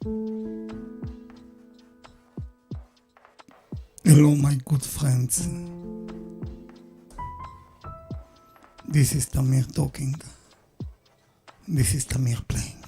Hello, my good friends. This is Tamir talking. This is Tamir playing.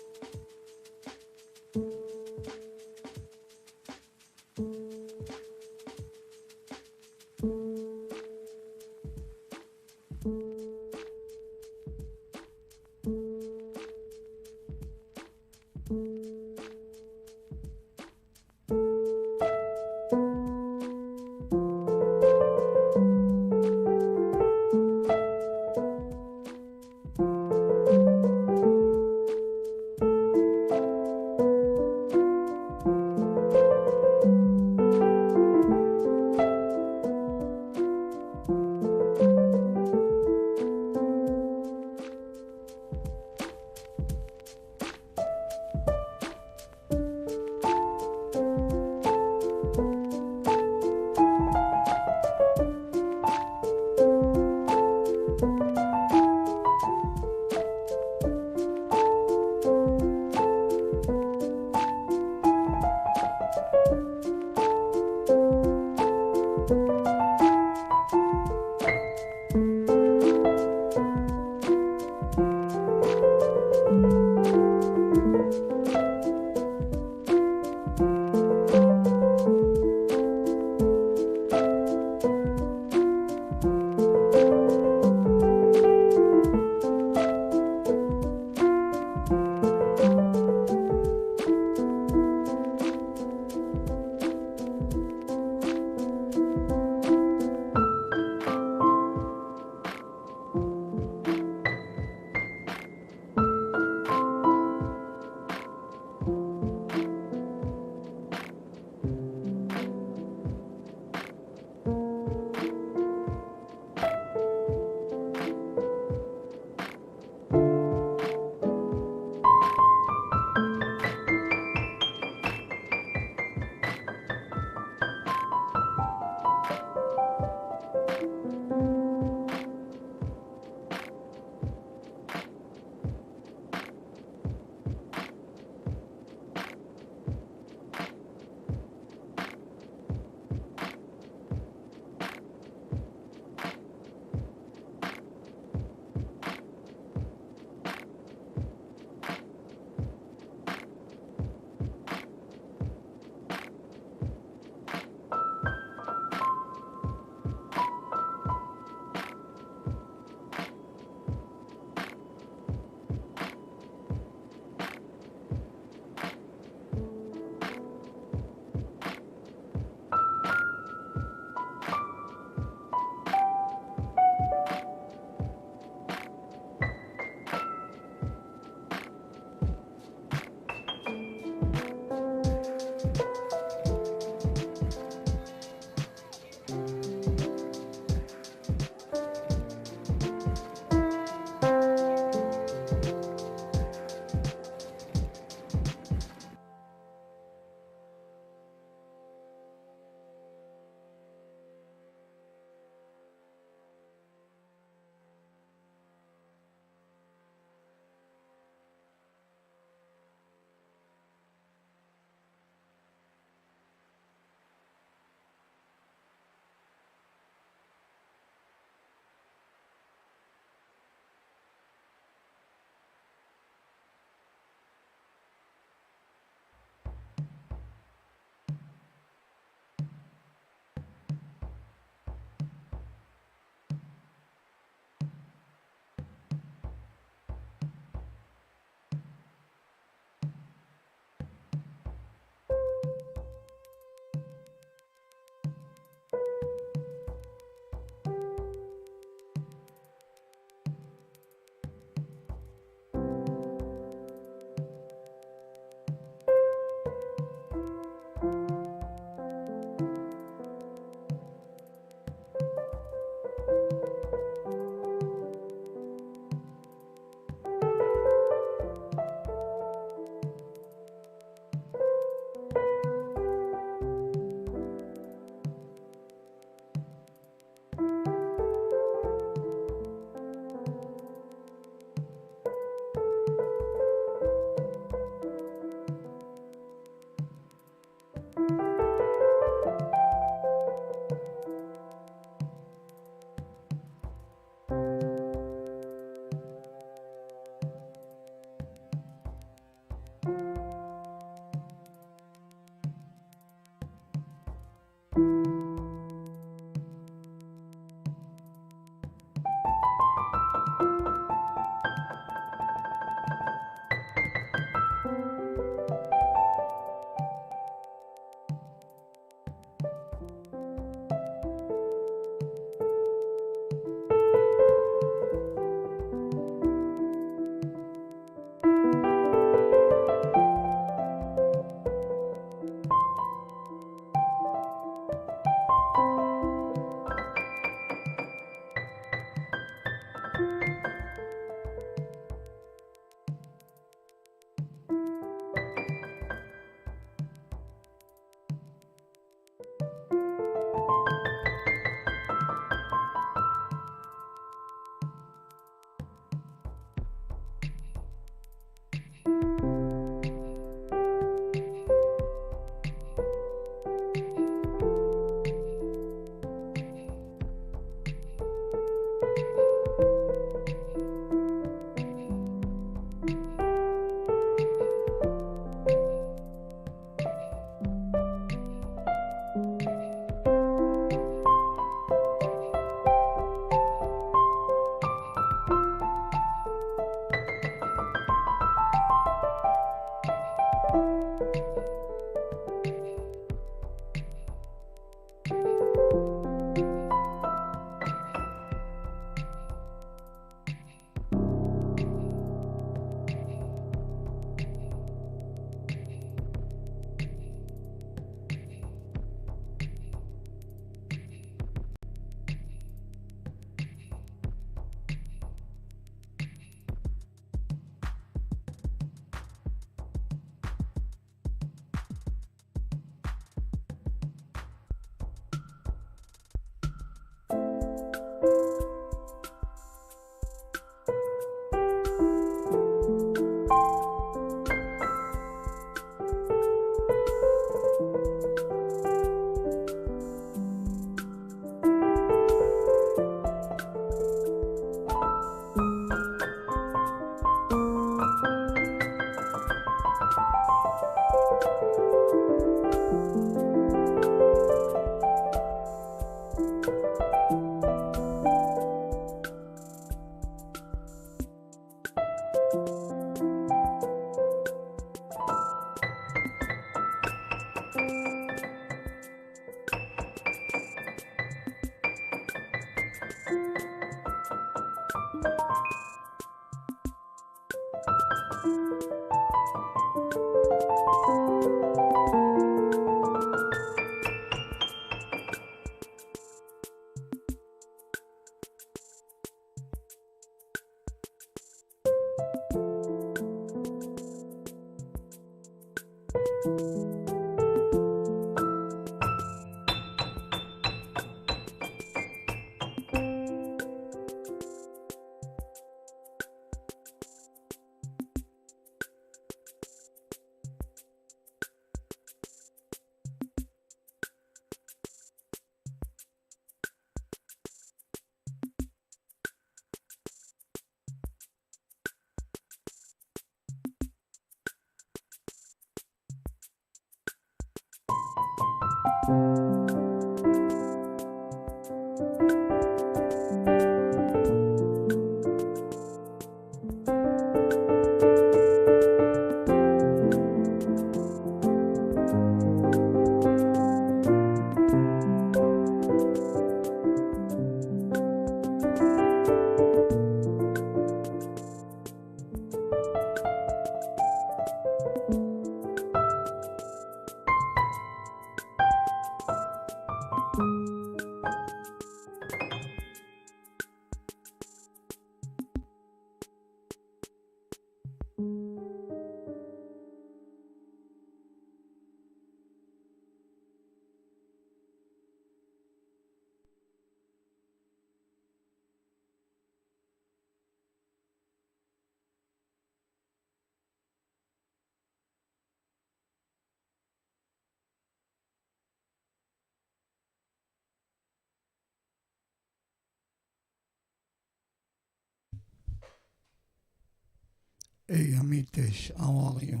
Hey Amitesh, how are you?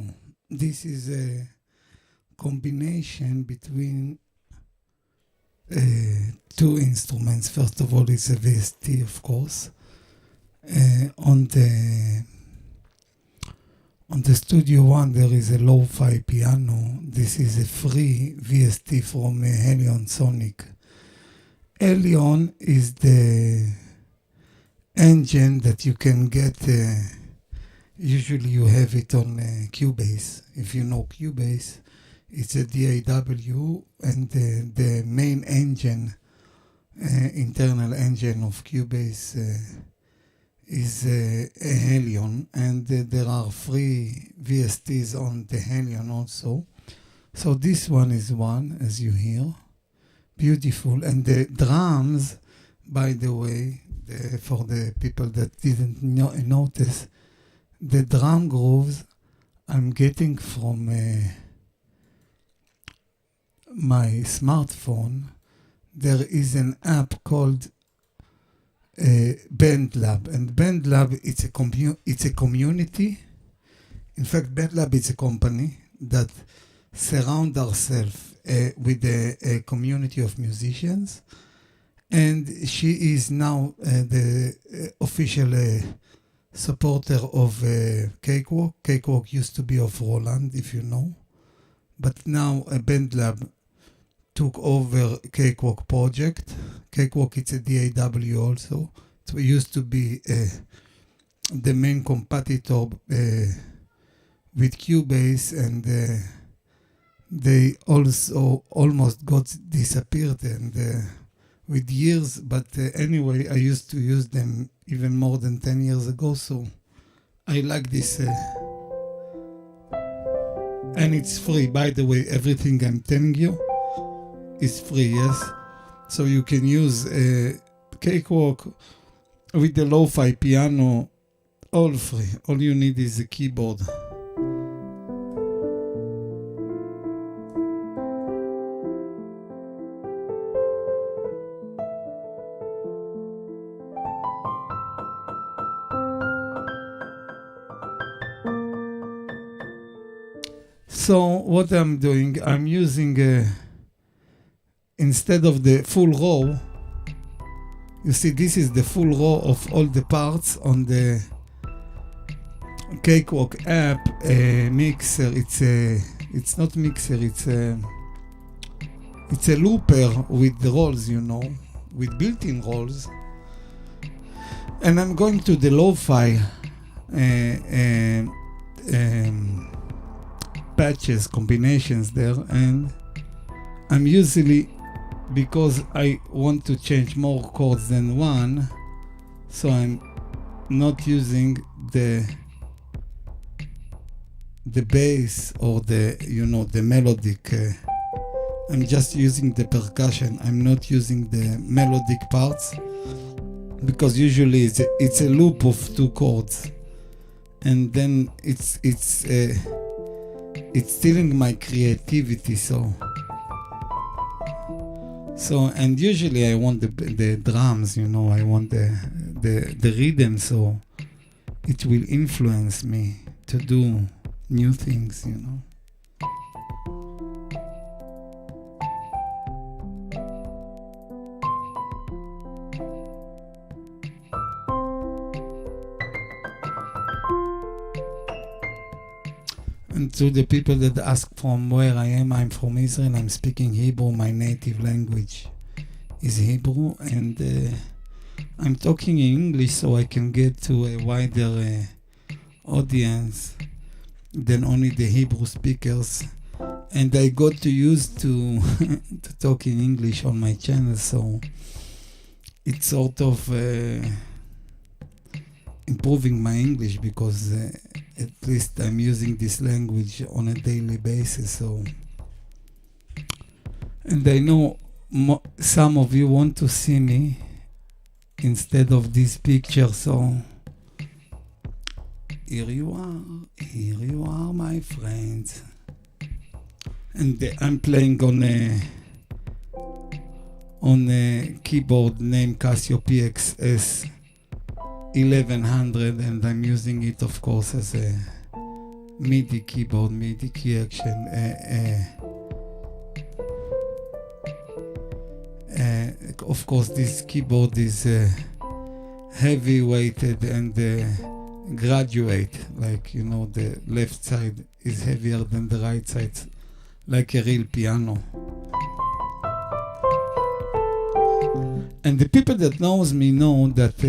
This is a combination between two instruments. First of all, it's a VST, of course. On the Studio One, there is a lo-fi piano. This is a free VST from Helion Sonic. Helion is the engine that you can get. Usually you have it on Cubase. If you know Cubase, it's a DAW, and the main engine, internal engine of Cubase is a Helion, and there are free VSTs on the Helion also. So this one is one, as you hear. Beautiful. And the drums, by the way, for the people that didn't notice, the drum grooves I'm getting from my smartphone. There is an app called BandLab, and BandLab it's a community. In fact, BandLab is a company that surround ourselves with a community of musicians, and she is now the official supporter of Cakewalk. Cakewalk used to be of Roland, if you know, but now BandLab took over Cakewalk project. Cakewalk, it's a DAW also. It used to be the main competitor with Cubase, and they also almost got disappeared and with years. But anyway, I used to use them even more than 10 years ago, so I like this. And it's free, by the way. Everything I'm telling you is free, yes? So you can use Cakewalk with the lo-fi piano, all free. All you need is a keyboard. So what I'm doing, I'm using instead of the full row, you see this is the full row of all the parts on the Cakewalk app. Mixer, it's not mixer, it's a looper with the rolls, you know, with built-in rolls. And I'm going to the lo-fi patches, combinations there, and I'm usually, because I want to change more chords than one, so I'm not using the bass or the melodic. I'm just using the percussion. I'm not using the melodic parts, because usually it's a loop of two chords, and then it's stealing my creativity. So and usually I want the drums, you know, I want the rhythm, so it will influence me to do new things, you know. And to the people that ask from where I am, I'm from Israel. I'm speaking Hebrew. My native language is Hebrew, and I'm talking in English so I can get to a wider audience than only the Hebrew speakers. And I got used to to talk in English on my channel, so it's sort of improving my English, because at least I'm using this language on a daily basis. So, and I know some of you want to see me instead of this picture, so here you are, my friends. And I'm playing on a keyboard named Casio PXS 1100, and I'm using it, of course, as a MIDI keyboard, MIDI key action, of course, this keyboard is heavy weighted and graduate, like, you know, the left side is heavier than the right side, like a real piano. And the people that knows me know that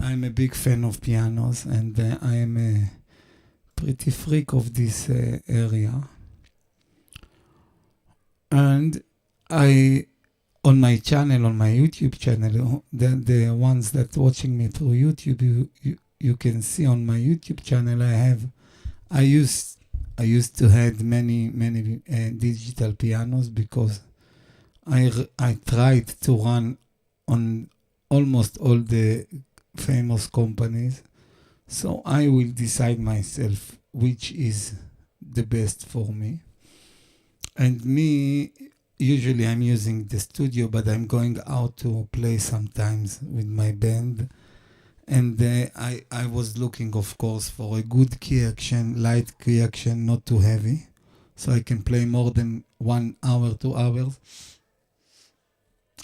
I'm a big fan of pianos, and I am a pretty freak of this area. And on my channel, on my YouTube channel, the ones that watching me through YouTube, you can see on my YouTube channel I used to have many digital pianos, because I tried to run on almost all the famous companies, so I will decide myself which is the best for me. And me, usually I'm using the studio, but I'm going out to play sometimes with my band. And I was looking, of course, for a good key action, light key action, not too heavy, so I can play more than 1 hour, 2 hours.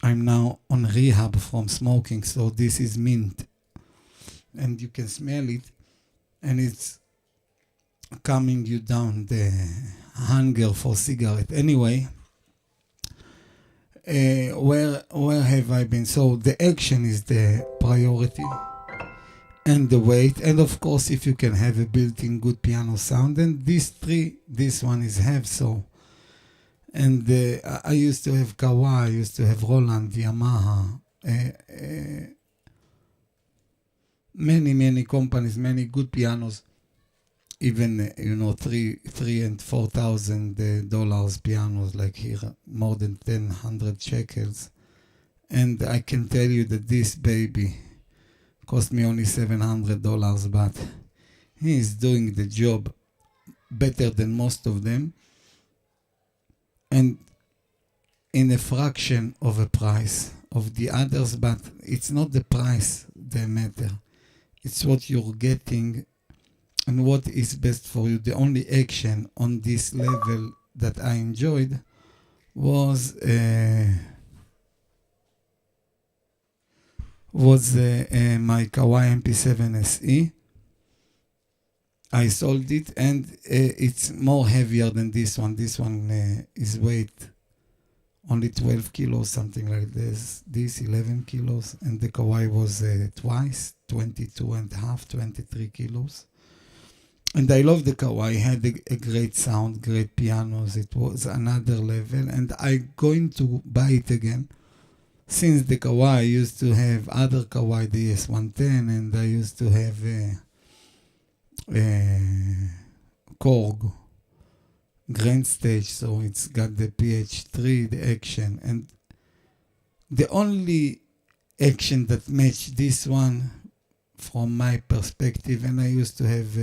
I'm now on rehab from smoking, so this is mint. And you can smell it, and it's calming you down, the hunger for cigarette. Anyway, where have I been? So the action is the priority, and the weight, and of course if you can have a built-in good piano sound. And these three, this one is have so. And I used to have Kawai, I used to have Roland, Yamaha, many companies, many good pianos, even $3,000 and $4,000 pianos, like here, more than 100 shekels. And I can tell you that this baby cost me only $700, but he is doing the job better than most of them, and in a fraction of a price of the others. But it's not the price that matter, it's what you're getting and what is best for you. The only action on this level that I enjoyed was my Kawai MP7 SE. I sold it, and it's more heavier than this one. This one is weight only 12 kilos, something like this. This 11 kilos, and the Kawai was twice, 22 and a half, 23 kilos. And I love the Kawai. It had a great sound, great pianos. It was another level, and I'm going to buy it again. Since the Kawai, I used to have other Kawai, the S110, and I used to have Korg Grand Stage, so it's got the PH3, the action, and the only action that matched this one from my perspective. And I used to have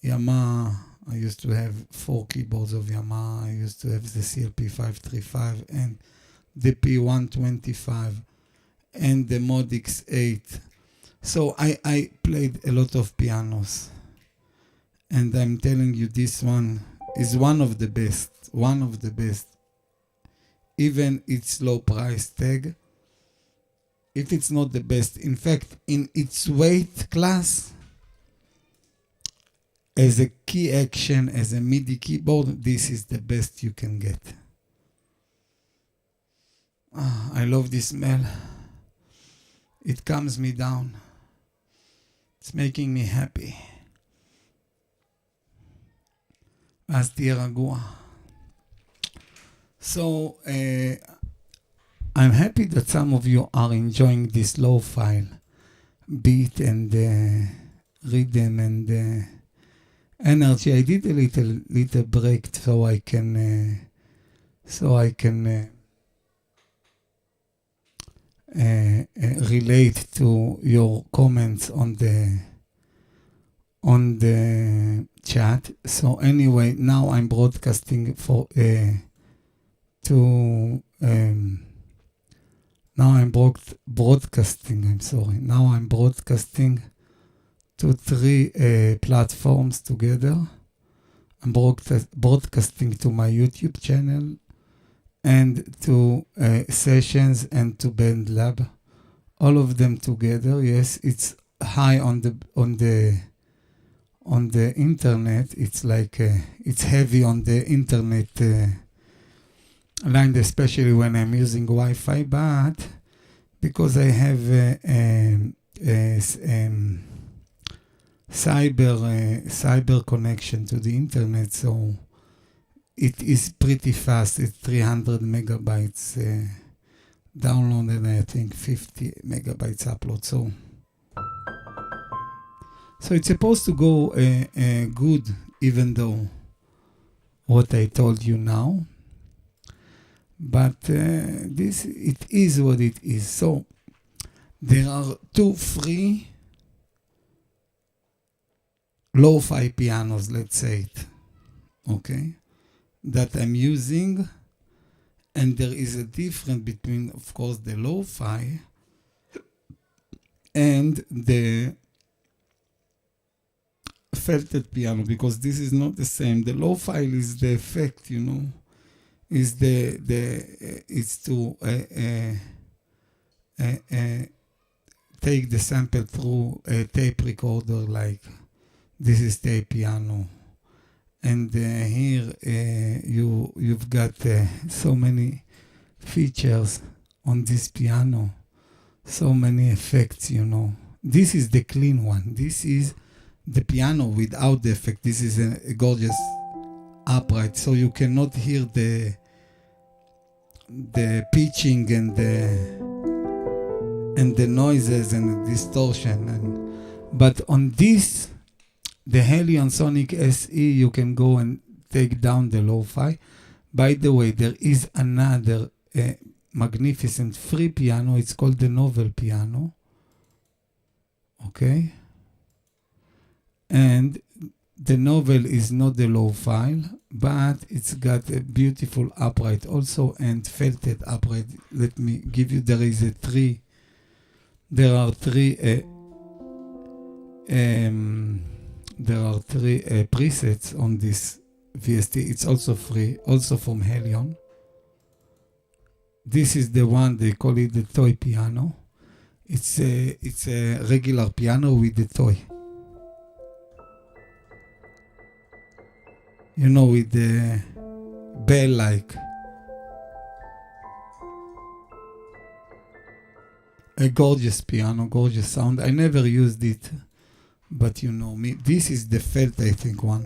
Yamaha. I used to have 4 keyboards of Yamaha. I used to have the CLP 535 and the P125 and the Mod X8. So I played a lot of pianos, and I'm telling you, this one is one of the best, even its low price tag. If it's not the best, in fact, in its weight class, as a key action, as a MIDI keyboard, this is the best you can get. I love this smell. It calms me down. It's making me happy. אז תהיה רגוע. So, I'm happy that some of you are enjoying this low file beat and rhythm and energy. I did a little break so I can relate to your comments on the chat. So anyway, now I'm broadcasting Now I'm broadcasting to 3 platforms together. I'm broadcasting to my YouTube channel and to sessions and to BandLab. All of them together. Yes, it's high on the internet. It's like it's heavy on the internet line, especially when I'm using Wi-Fi. But because I have cyber connection to the internet, so it is pretty fast. It's 300 megabytes download, and I think 50 megabytes upload. So it's supposed to go good, even though what I told you now. But it is what it is. So there are 2 free lo-fi pianos, let's say it, okay, that I'm using, and there is a difference between, of course, the lo-fi and the felted piano, because this is not the same. The lo-fi is the effect, is it's to take the sample through a tape recorder, like this is tape piano, and here you've got so many features on this piano, so many effects. This is the clean one. This is the piano without the effect. This is a gorgeous upright, so you cannot hear the pitching and the noises and the distortion. But on this, the Helion Sonic SE, you can go and take down the lo-fi. By the way, there is another magnificent free piano. It's called the Novel Piano. Okay? And the Novel is not the low file, but it's got a beautiful upright also, and felted upright. Let me give you, there are three presets on this VST. It's also free, also from Helion. This is the one, they call it the toy piano. It's a regular piano with the toy. With the bell-like. A gorgeous piano, gorgeous sound. I never used it, but me. This is the felt, I think, one.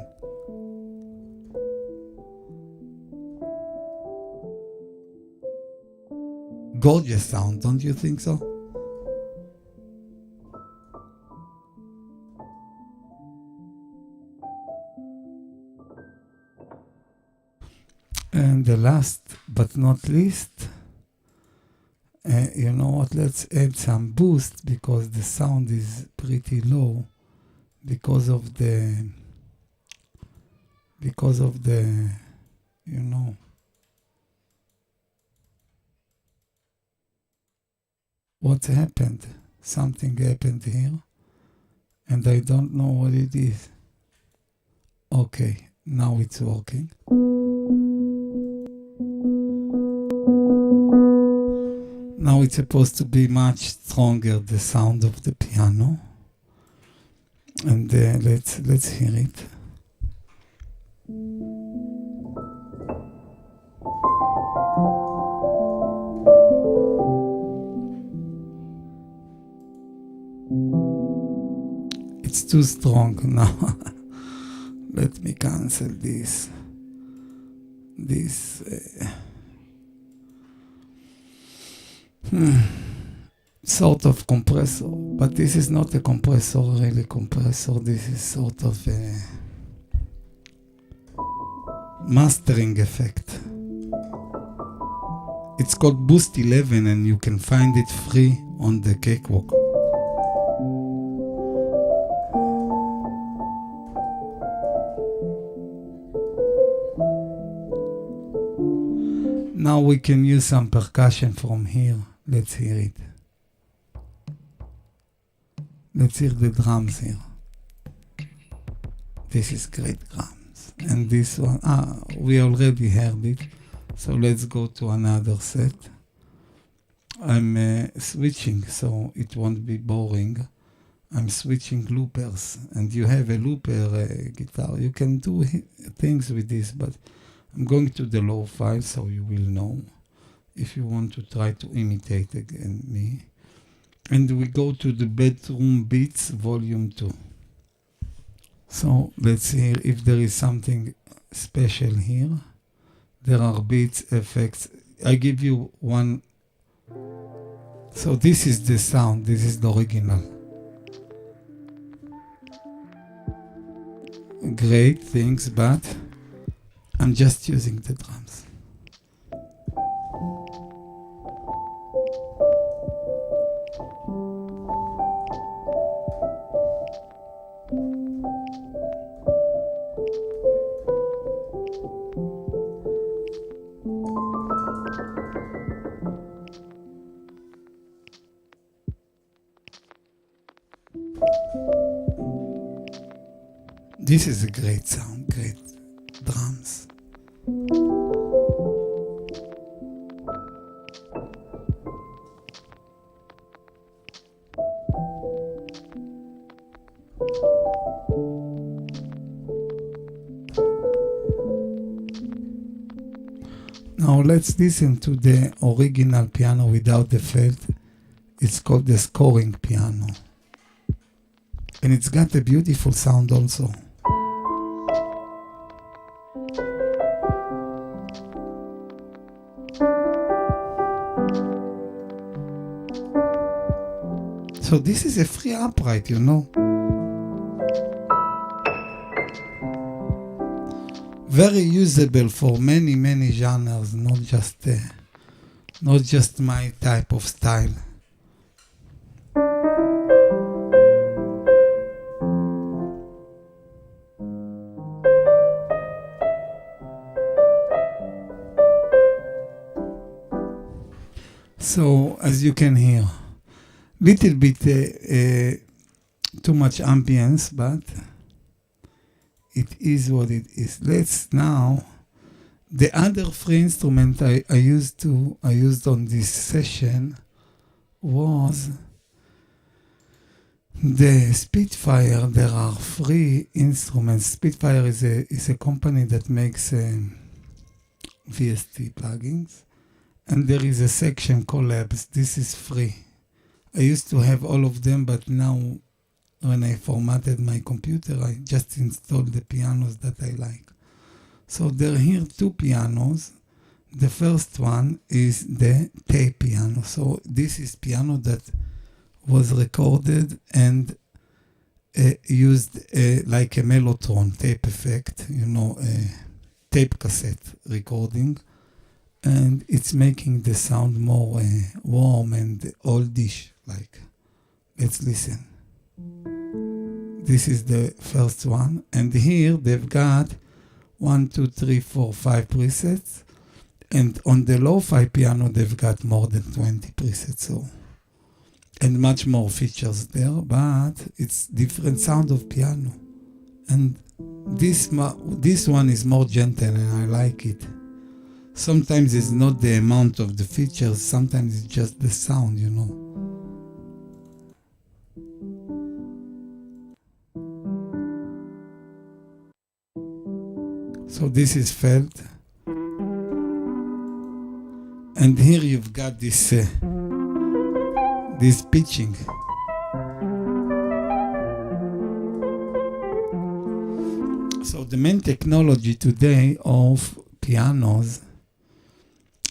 Gorgeous sound, don't you think so? And the last but not least, let's add some boost, because the sound is pretty low because of the what's happened. Something happened here, and I don't know what it is. Okay, now it's working. Now it's supposed to be much stronger, the sound of the piano. And let's hear it. It's too strong now. Let me cancel this. Sort of compressor, but this is not a compressor, really compressor. This is sort of a mastering effect. It's called Boost 11, and you can find it free on the Cakewalk. Now we can use some percussion from here. Let's hear it. Let's hear the drums here. This is great drums. And this one, we already heard it. So let's go to another set. I'm switching, so it won't be boring. I'm switching loopers, and you have a looper guitar. You can do things with this, but I'm going to the low file so you will know if you want to try to imitate again me. And we go to the Bedroom Beats Volume 2. So let's hear if there is something special here. There are beats, effects. I give you one. So this is the sound, this is the original. Great things, but I'm just using the drums. This is a great sound, great drums. Now let's listen to the original piano without the felt. It's called the scoring piano. And it's got a beautiful sound also. So this is a free upright, you know. Very usable for many, many genres, not just my type of style. So as you can hear, little bit too much ambience, but it is what it is. Let's now, the other free instrument I used on this session was the Spitfire. There are free instruments. Spitfire is a company that makes VST plugins, and there is a section called Labs. This is free. I used to have all of them, but now when I formatted my computer, I just installed the pianos that I like. So there are here two pianos. The first one is the tape piano. So this is piano that was recorded and used like a mellotron tape effect, tape cassette recording. And it's making the sound more warm and oldish. Like, let's listen. This is the first one, and here they've got 1, 2, 3, 4, 5 presets, and on the lo-fi piano they've got more than 20 presets, so and much more features there, but it's different sound of piano, and this one is more gentle, and I like it. Sometimes it's not the amount of the features, sometimes it's just the sound, So this is felt. And here you've got this pitching. So the main technology today of pianos,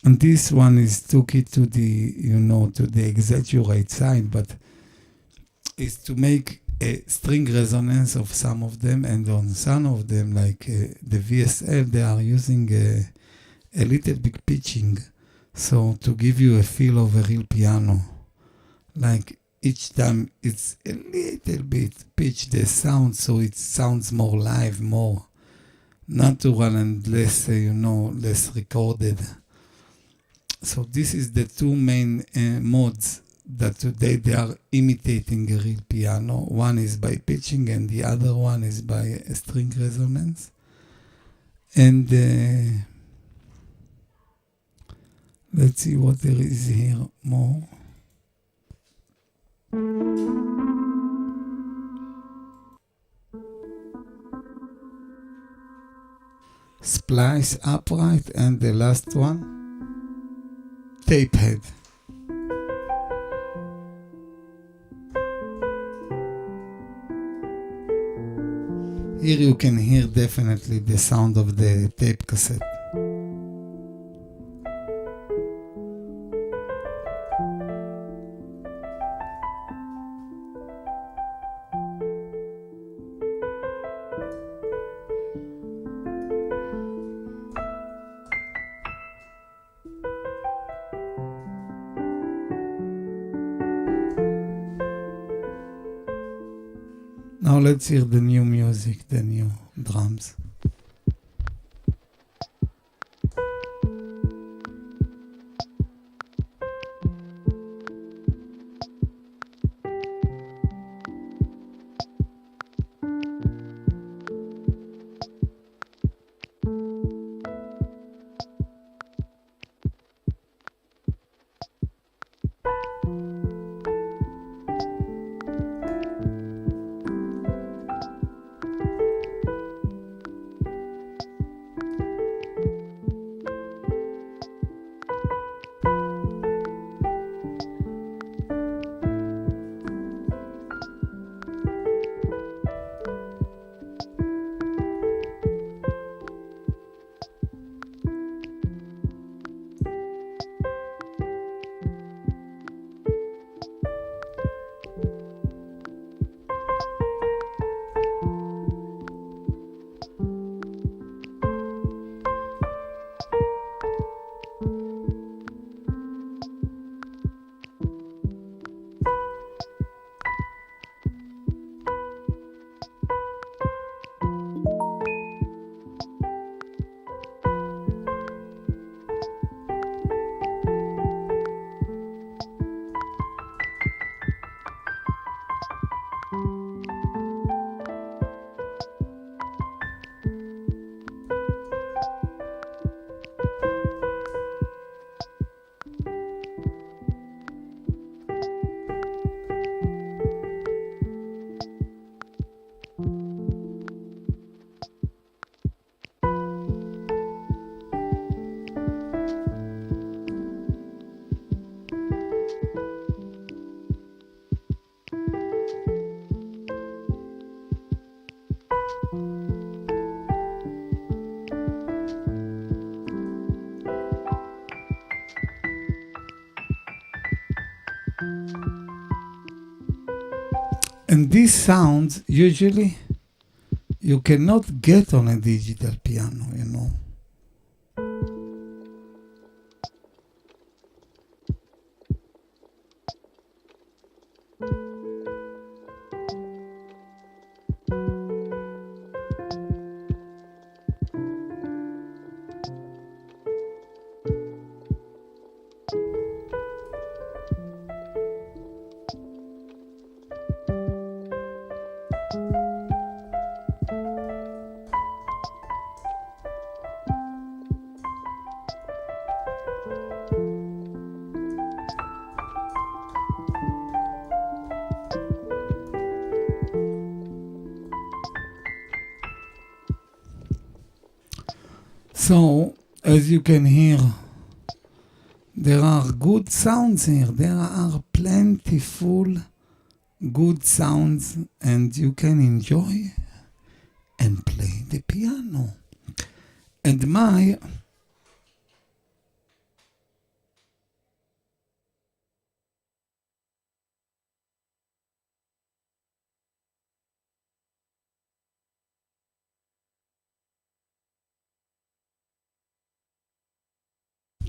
and this one took it to the exaggerate side, but is to make a string resonance of some of them, and on some of them, like the VSL, they are using a little bit pitching, so to give you a feel of a real piano. Like each time it's a little bit pitched the sound, so it sounds more live, more natural, and less, less recorded. So this is the two main modes that today they are imitating a real piano. One is by pitching and the other one is by a string resonance. And let's see what there is here more. Splice upright, and the last one, tape head. Here you can hear definitely the sound of the tape cassette. Now let's hear the new music, the new drums. And these sounds, usually, you cannot get on a digital piano, you know. So, as you can hear, there are good sounds here. There are plentiful good sounds, and you can enjoy and play the piano. And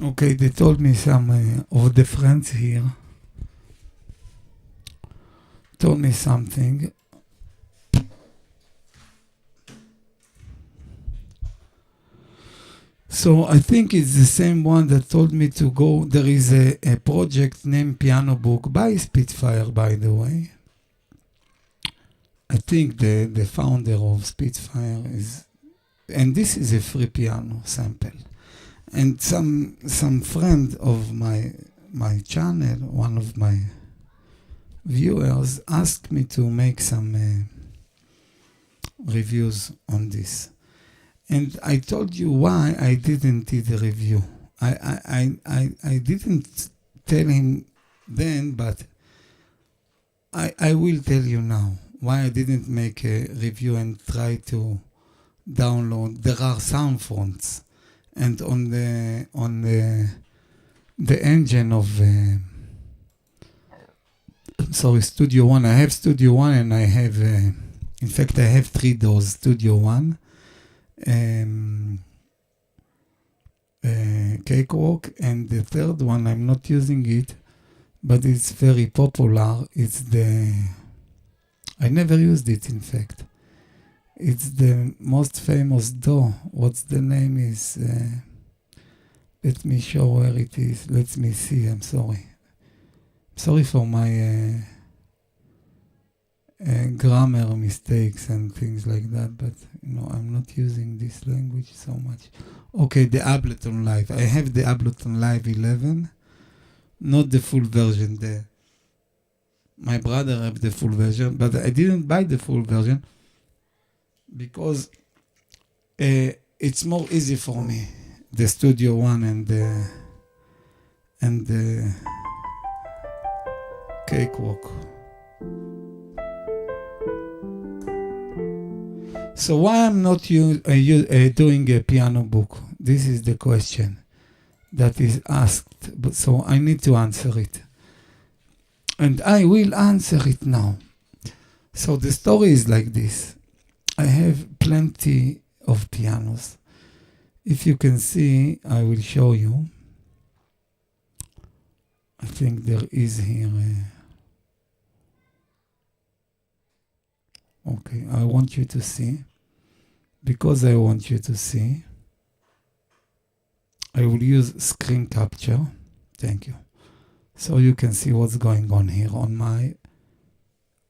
okay, they told me some of the friends here told me something. So I think it's the same one that told me to go. There is a project named Piano Book by Spitfire, by the way. I think the founder of Spitfire is and this is a free piano sample. And some friend of my channel, one of my viewers, asked me to make some reviews on this. And I told you why I didn't do the review. I didn't tell him then, but I will tell you now why I didn't make a review and try to download. There are sound fonts, and on the engine of Studio One. I have Studio One, and I have in fact I have 3 doors: Studio One, Cakewalk, and the third one I'm not using it, but it's very popular. It's I never used it, in fact. It's the most famous DAW. What's the name is? Let me show where it is. Let me see. I'm sorry. Sorry for my grammar mistakes and things like that, but I'm not using this language so much. Okay, the Ableton Live. I have the Ableton Live 11, not the full version. My brother have the full version, but I didn't buy the full version because it's more easy for me, the Studio One and the Cakewalk. So why I'm not doing a piano book? This is the question that is asked, but so I need to answer it. And I will answer it now. So the story is like this. I have plenty of pianos. If you can see, I will show you. I think there is here. Okay, I want you to see. Because I want you to see, I will use screen capture. Thank you. So you can see what's going on here on my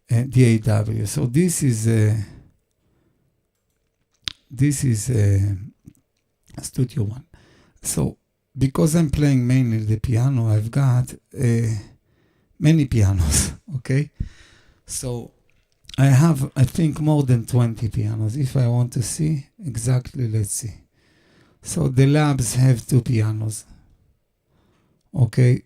DAW. So this is Studio One. So because I'm playing mainly the piano, I've got many pianos. Okay, so I have, I think, more than 20 pianos. If I want to see exactly, let's see. So the labs have 2 pianos. Okay.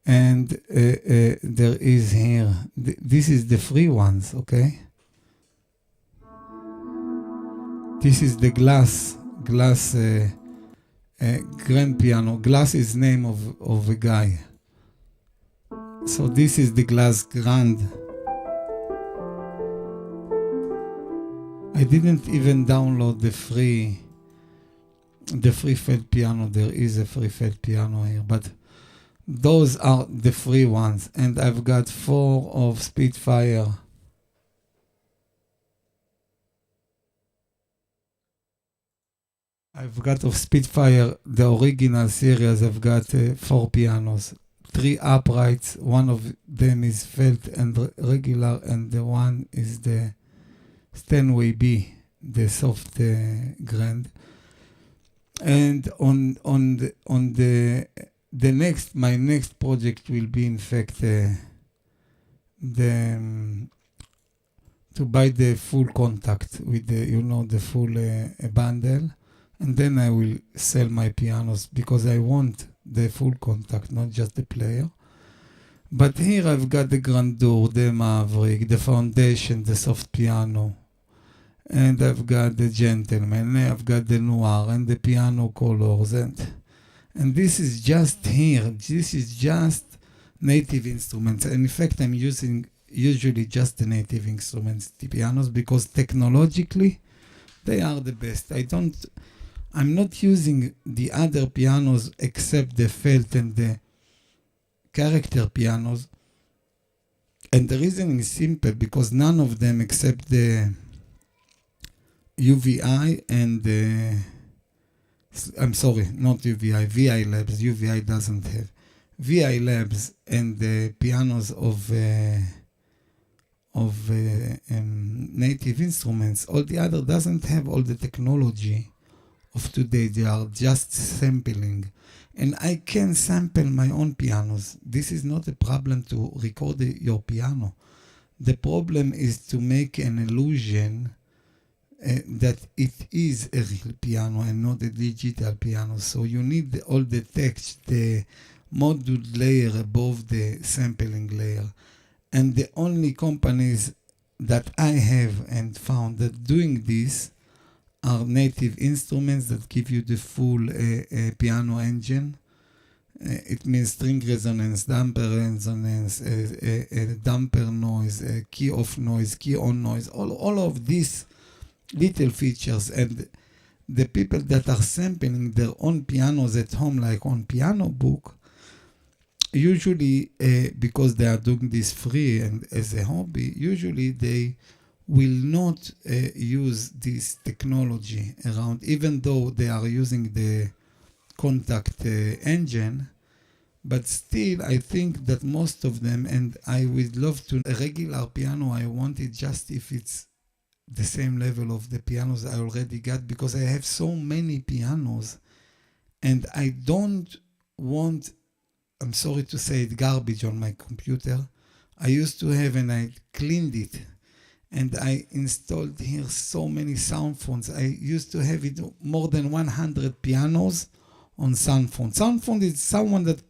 And there is here, this is the free ones, okay? This is the glass grand piano. Glass is name of a guy. So this is the glass grand. I didn't even download the free felt piano. There is a free felt piano here, but those are the free ones. And I've got 4 of Spitfire. I've got of Spitfire, the original series. I've got 4 pianos, 3 uprights. One of them is felt and regular, and the one is the Steinway B, the soft grand. And my next project will be, in fact, to buy the full contact with the full bundle, and then I will sell my pianos because I want the full contact, not just the player. But here I've got the Grandeur, the Maverick, the Foundation, the soft piano, and I've got the Gentleman, I've got the Noir, and the piano colors, and this is just here. This is just native instruments. And in fact, I'm using usually just the native instruments, the pianos, because technologically, they are the best. I'm not using the other pianos except the felt and the character pianos. And the reason is simple, because none of them except the UVI and the... I'm sorry, not UVI, VI Labs. UVI doesn't have. VI Labs and the pianos of native instruments. All the other doesn't have all the technology of today. They are just sampling. And I can sample my own pianos. This is not a problem to record your piano. The problem is to make an illusion that it is a real piano and not a digital piano. So you need all the text, the module layer above the sampling layer. And the only companies that I have and found that doing this are native instruments that give you the full piano engine. It means string resonance, damper resonance, damper noise, key off noise, key on noise, all of these little features. And the people that are sampling their own pianos at home, like on Piano Book, usually because they are doing this free and as a hobby, usually they will not use this technology around, even though they are using the contact engine. But still, I think that most of them, and I would love to, a regular piano, I want it just if it's the same level of the pianos I already got, because I have so many pianos, and I don't want, I'm sorry to say it, garbage on my computer. I used to have, and I cleaned it, and I installed here so many sound phones. I used to have it more than 100 pianos on sound phone. Sound phone is someone that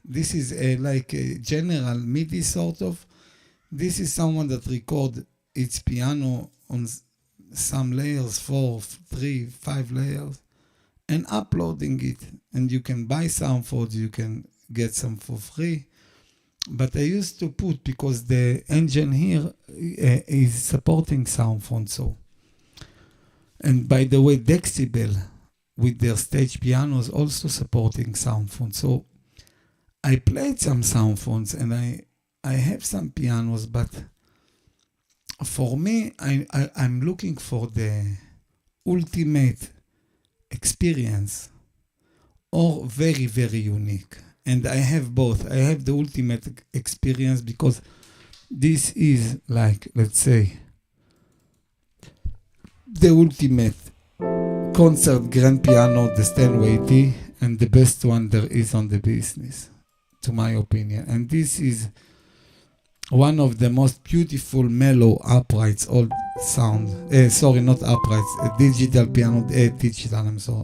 this is like a general MIDI sort of. This is someone that record its piano on some layers, 4, 3, 5 layers, and uploading it. And you can buy sound phones, you can get some for free. But I used to put, because the engine here is supporting sound phones. So, and by the way, Decibel with their stage pianos also supporting sound phones. So I played some sound phones and I have some pianos, but for me, I'm looking for the ultimate experience or very, very unique. And I have both. I have the ultimate experience because this is like, let's say, the ultimate concert grand piano, the Steinway D, and the best one there is on the business, to my opinion. And this is one of the most beautiful, mellow, uprights, old sound. Sorry, not uprights. Digital piano.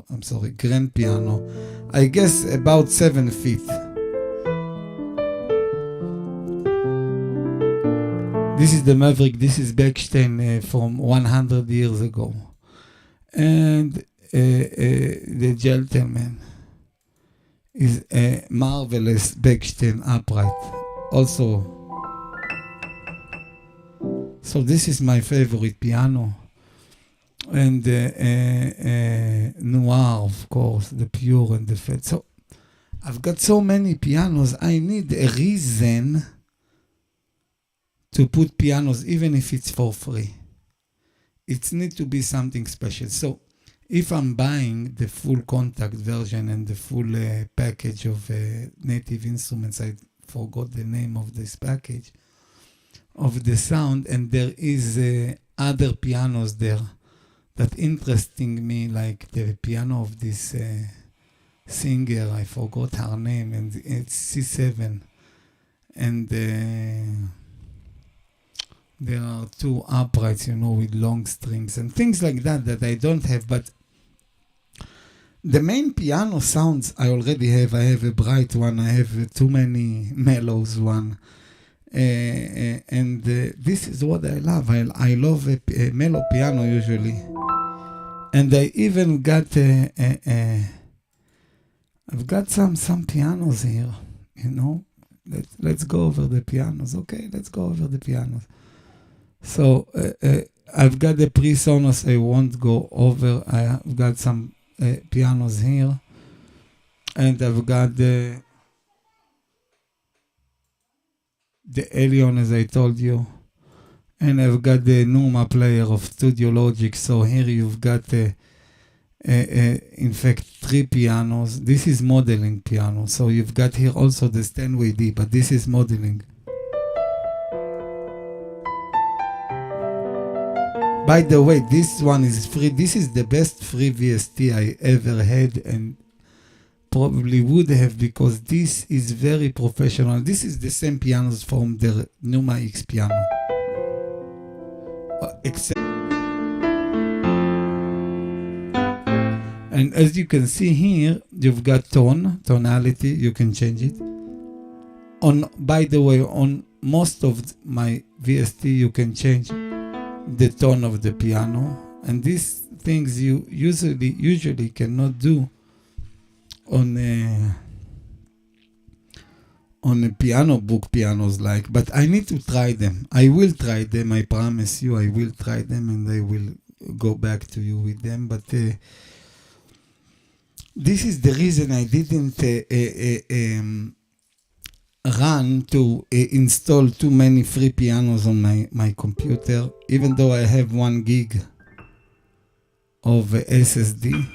I'm sorry. Grand piano. I guess about 7 feet. This is the Maverick. This is Bechstein from 100 years ago. And the gentleman is a marvelous Bechstein upright. Also, so this is my favorite piano. And Noir, of course, the pure and the fat. So I've got so many pianos. I need a reason to put pianos, even if it's for free. It needs to be something special. So if I'm buying the full contact version and the full package of native instruments, I forgot the name of this package, of the sound, and there is other pianos there that interesting me, like the piano of this singer, I forgot her name, and it's C7. And there are 2 uprights, with long strings and things like that I don't have. But the main piano sounds I already have. I have a bright one. I have too many mellows one. And this is what I love. I love a mellow piano usually. And I even got I've got some pianos here, Let's go over the pianos. Okay, let's go over the pianos. So I've got the pre-Sonos I won't go over. I've got some pianos here. And I've got the Alien, as I told you. And I've got the Numa player of Studio Logic. So here you've got, in fact, 3 pianos. This is modeling piano. So you've got here also the Steinway D, but this is modeling. By the way, this one is free. This is the best free VST I ever had, and probably would have, because this is very professional. This is the same pianos from the Numa X piano. Except, and as you can see here, you've got tonality, you can change it. By the way, on most of my VST, you can change the tone of the piano, and these things you usually cannot do on a piano book pianos like, but I need to try them. I will try them, I promise you, I will try them, and I will go back to you with them. But this is the reason I didn't run to install too many free pianos on my computer, even though I have 1 gig of SSD.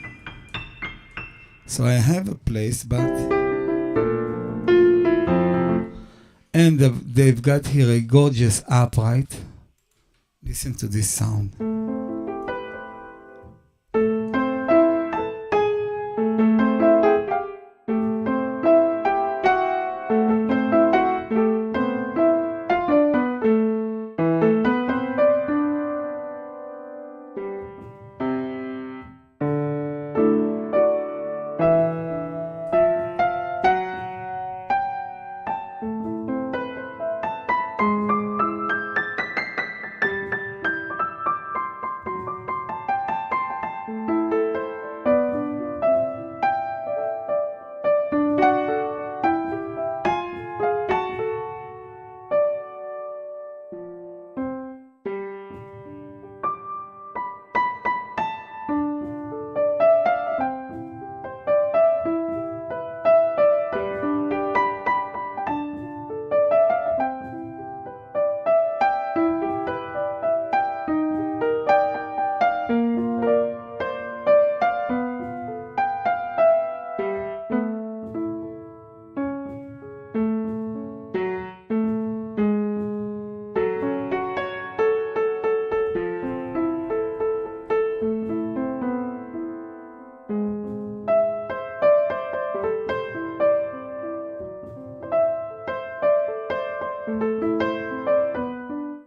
So I have a place, and they've got here a gorgeous upright. Listen to this sound.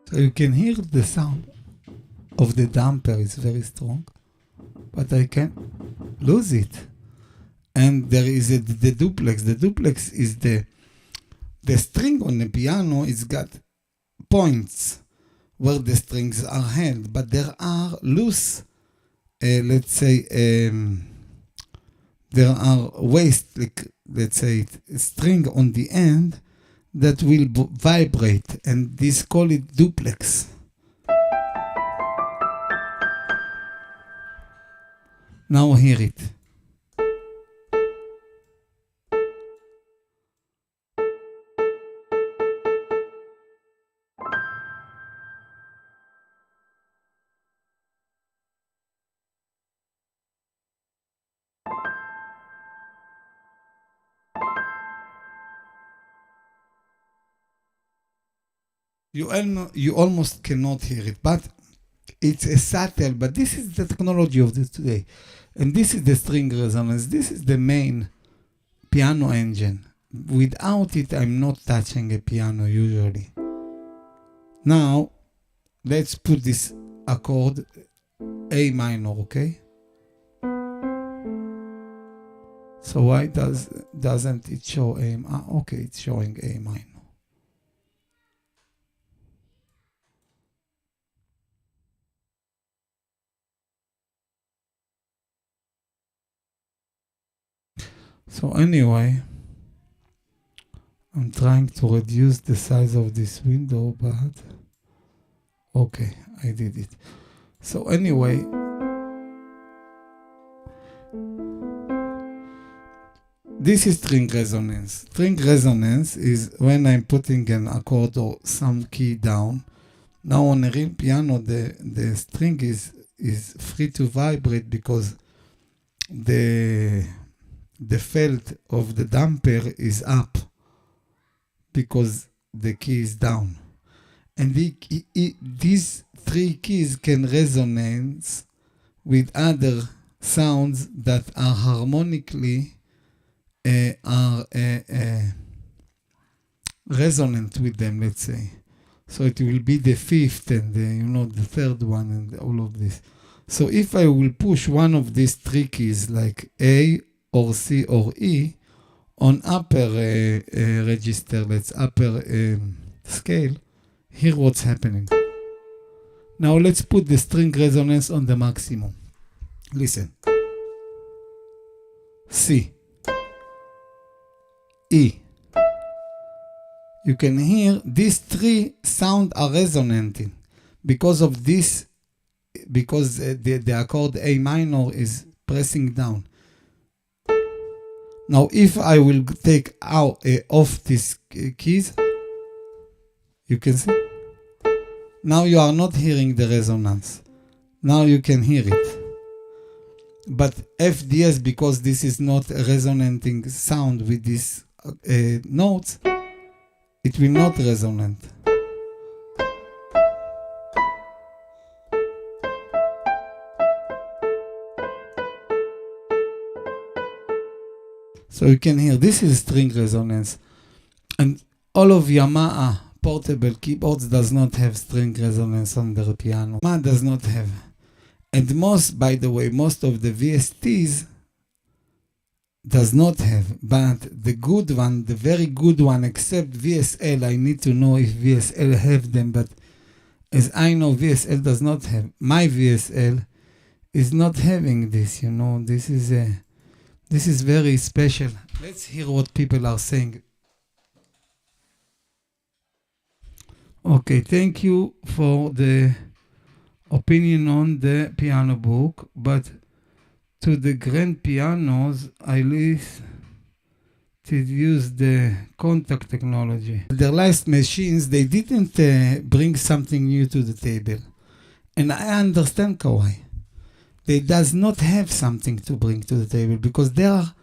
So you can hear the sound of the damper is very strong, but I can't lose it. And there is the duplex. The duplex is the string on the piano. It's got points where the strings are held, but there are loose, let's say, there are waist, like, let's say, string on the end that will vibrate, and this call it duplex. Now hear it. You almost cannot hear it, but it's a subtle, but this is the technology of this today. And this is the string resonance. This is the main piano engine. Without it, I'm not touching a piano usually. Now, let's put this accord A minor, okay? So why doesn't it show A? Okay, it's showing A minor. So anyway, I'm trying to reduce the size of this window, but okay, I did it. So anyway, this is string resonance. String resonance is when I'm putting an accord or some key down. Now on a real piano, the string is free to vibrate because the felt of the damper is up because the key is down. And these three keys can resonate with other sounds that are harmonically resonant with them, let's say. So it will be the fifth and the third one and all of this. So if I will push one of these three keys like A or C or E on upper register, upper scale, hear what's happening. Now let's put the string resonance on the maximum. Listen. C. E. You can hear these three sounds are resonating because of this, because the accord A minor is pressing down. Now if I will take out off these keys, you can see. Now you are not hearing the resonance. Now you can hear it. But FDS, because this is not a resonating sound with these notes, it will not resonate. So you can hear this is string resonance. And all of Yamaha portable keyboards does not have string resonance on their piano. Yamaha does not have. And most, by the way, most of the VSTs does not have, but the good one, the very good one, except VSL, I need to know if VSL have them, but as I know, VSL does not have. My VSL is not having this, this is very special. Let's hear what people are saying. Okay, thank you for the opinion on the piano book, but to the grand pianos, I least did use the contact technology. The last machines, they didn't bring something new to the table. And I understand Kawai. They does not have something to bring to the table because they are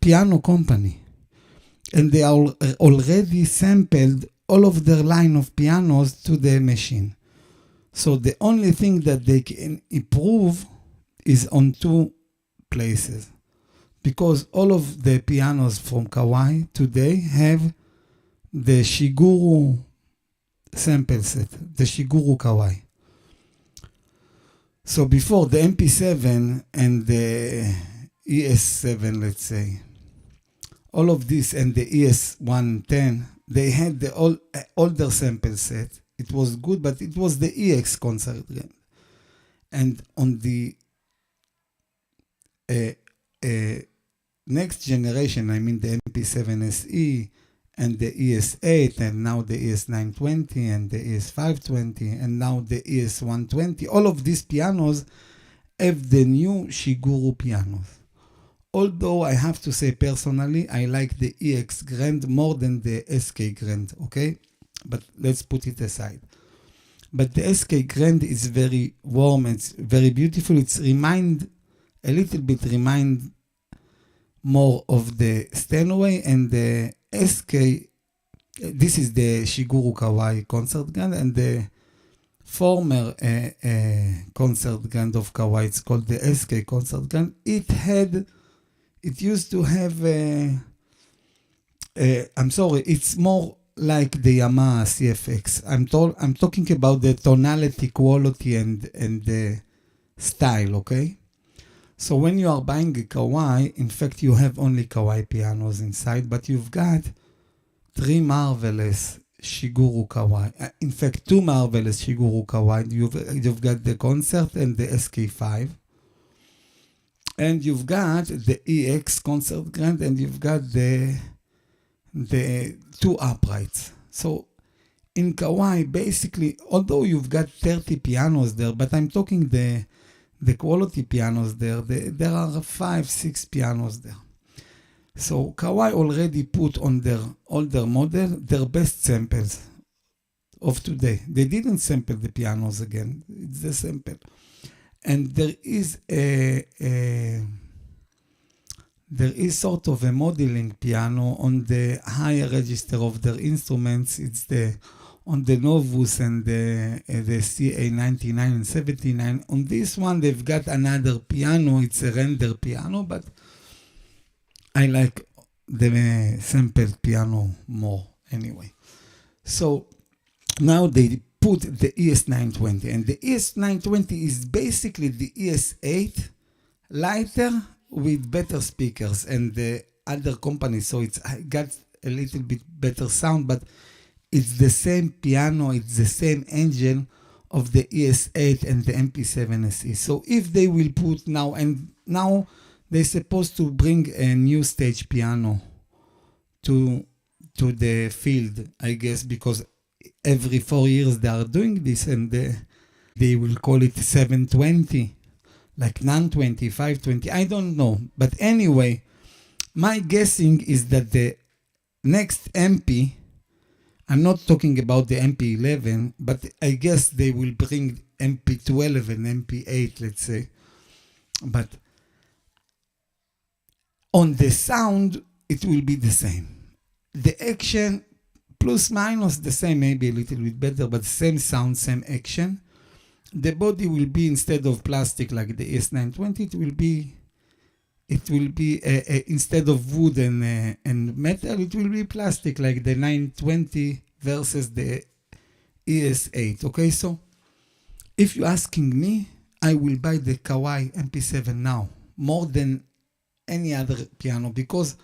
piano company. And they are already sampled all of their line of pianos to the machine. So the only thing that they can improve is on two places, because all of the pianos from Kawai today have the Shiguru sample set, the Shiguru Kawai. So before the MP7 and the ES7, let's say, all of this and the ES110, they had the older sample set. It was good, but it was the EX concert grand. And on the next generation, I mean the MP7 SE and the ES8 and now the ES920 and the ES520 and now the ES120, all of these pianos have the new Shiguru pianos. Although I have to say personally, I like the EX Grand more than the SK Grand, okay? But let's put it aside. But the SK Grand is very warm, it's very beautiful. It's remind more of the Steinway and the SK. This is the Shiguru Kawai concert grand, and the former concert grand of Kawai, it's called the SK concert grand. It used to have, it's more like the Yamaha CFX. I'm talking about the tonality, quality, and the style, okay? So when you are buying a Kawai, in fact, you have only Kawai pianos inside, but you've got three marvelous Shiguru Kawai. In fact, two marvelous Shiguru Kawai. You've got the concert and the SK5. And you've got the EX concert grand, and you've got the two uprights. So in Kawai, basically, although you've got 30 pianos there, but I'm talking the quality pianos there, there are 5-6 pianos there. So Kawai already put on their older model their best samples of today. They didn't sample the pianos again. It's the sample. And there is sort of a modeling piano on the higher register of their instruments. It's the on the Novus and the CA99 and 79. On this one, they've got another piano. It's a render piano, but I like the sampled piano more anyway. So now they put the ES920, and the ES920 is basically the ES8 lighter with better speakers and the other companies, so it's got a little bit better sound, but it's the same piano, it's the same engine of the ES8 and the MP7 SE. So if they will put now, and now they're supposed to bring a new stage piano to the field, I guess, because every 4 years they are doing this, and they will call it 720, like 920, 520, I don't know. But anyway, my guessing is that the next MP, I'm not talking about the MP11, but I guess they will bring MP12 and MP8, let's say. But on the sound, it will be the same. The action, plus minus the same, maybe a little bit better, but same sound, same action. The body will be, instead of plastic like the S920, it will be instead of wood and metal, it will be plastic like the 920 versus the ES8. Okay, so if you're asking me, I will buy the Kawai MP7 now more than any other piano, because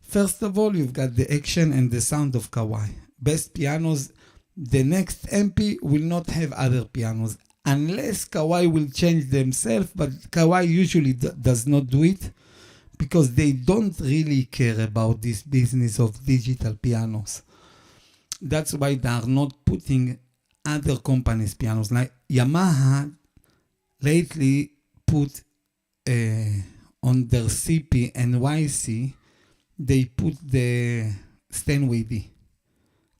first of all, you've got the action and the sound of Kawai. Best pianos. The next MP will not have other pianos unless Kawai will change themselves, but Kawai usually does not do it because they don't really care about this business of digital pianos. That's why they are not putting other companies' pianos. Like Yamaha lately put on their CP and YC, they put the Steinway D.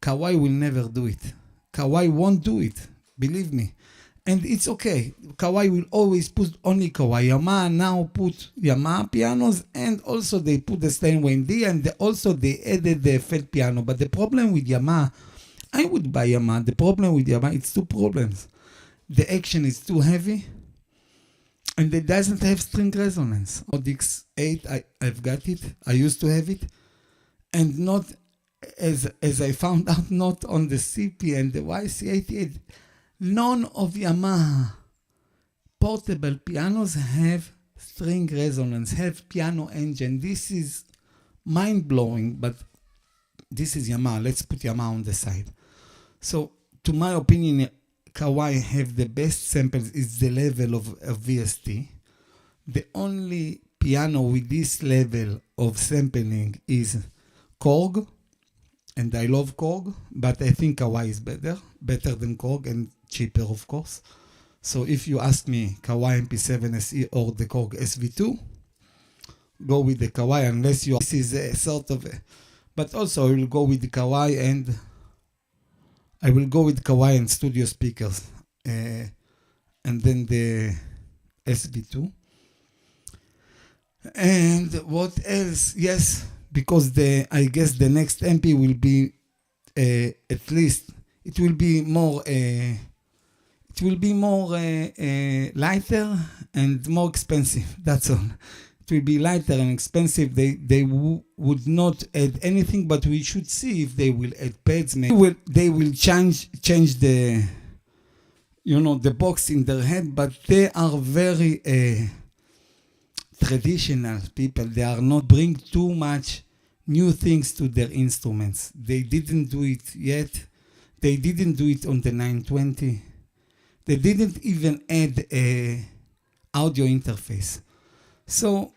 Kawai will never do it. Kawai won't do it, believe me. And it's okay. Kawai will always put only Kawai. Yamaha now put Yamaha pianos, and also they put the Steinway D, and also they added the felt piano. But the problem with Yamaha, I would buy Yamaha. The problem with Yamaha, it's two problems. The action is too heavy, and it doesn't have string resonance. Audix 8, I've got it. I used to have it. And not, as I found out, not on the CP and the YC88. None of Yamaha portable pianos have string resonance, have piano engine. This is mind-blowing, but this is Yamaha. Let's put Yamaha on the side. So, to my opinion, Kawai have the best samples is the level of VST. The only piano with this level of sampling is Korg, and I love Korg, but I think Kawai is better than Korg, and cheaper, of course. So if you ask me, Kawai MP7 SE or the Korg SV2, go with the Kawai, unless you, this is a sort of a, but also I will go with the Kawai, and I will go with Kawai and studio speakers, and then the SV2. And what else? Yes, because I guess the next MP will be at least, it will be more lighter and more expensive. That's all. It will be lighter and expensive. They would not add anything, but we should see if they will add pads. Maybe they will change the, the box in their head, but they are very traditional people. They are not bring too much new things to their instruments. They didn't do it yet. They didn't do it on the 920. They didn't even add a audio interface. So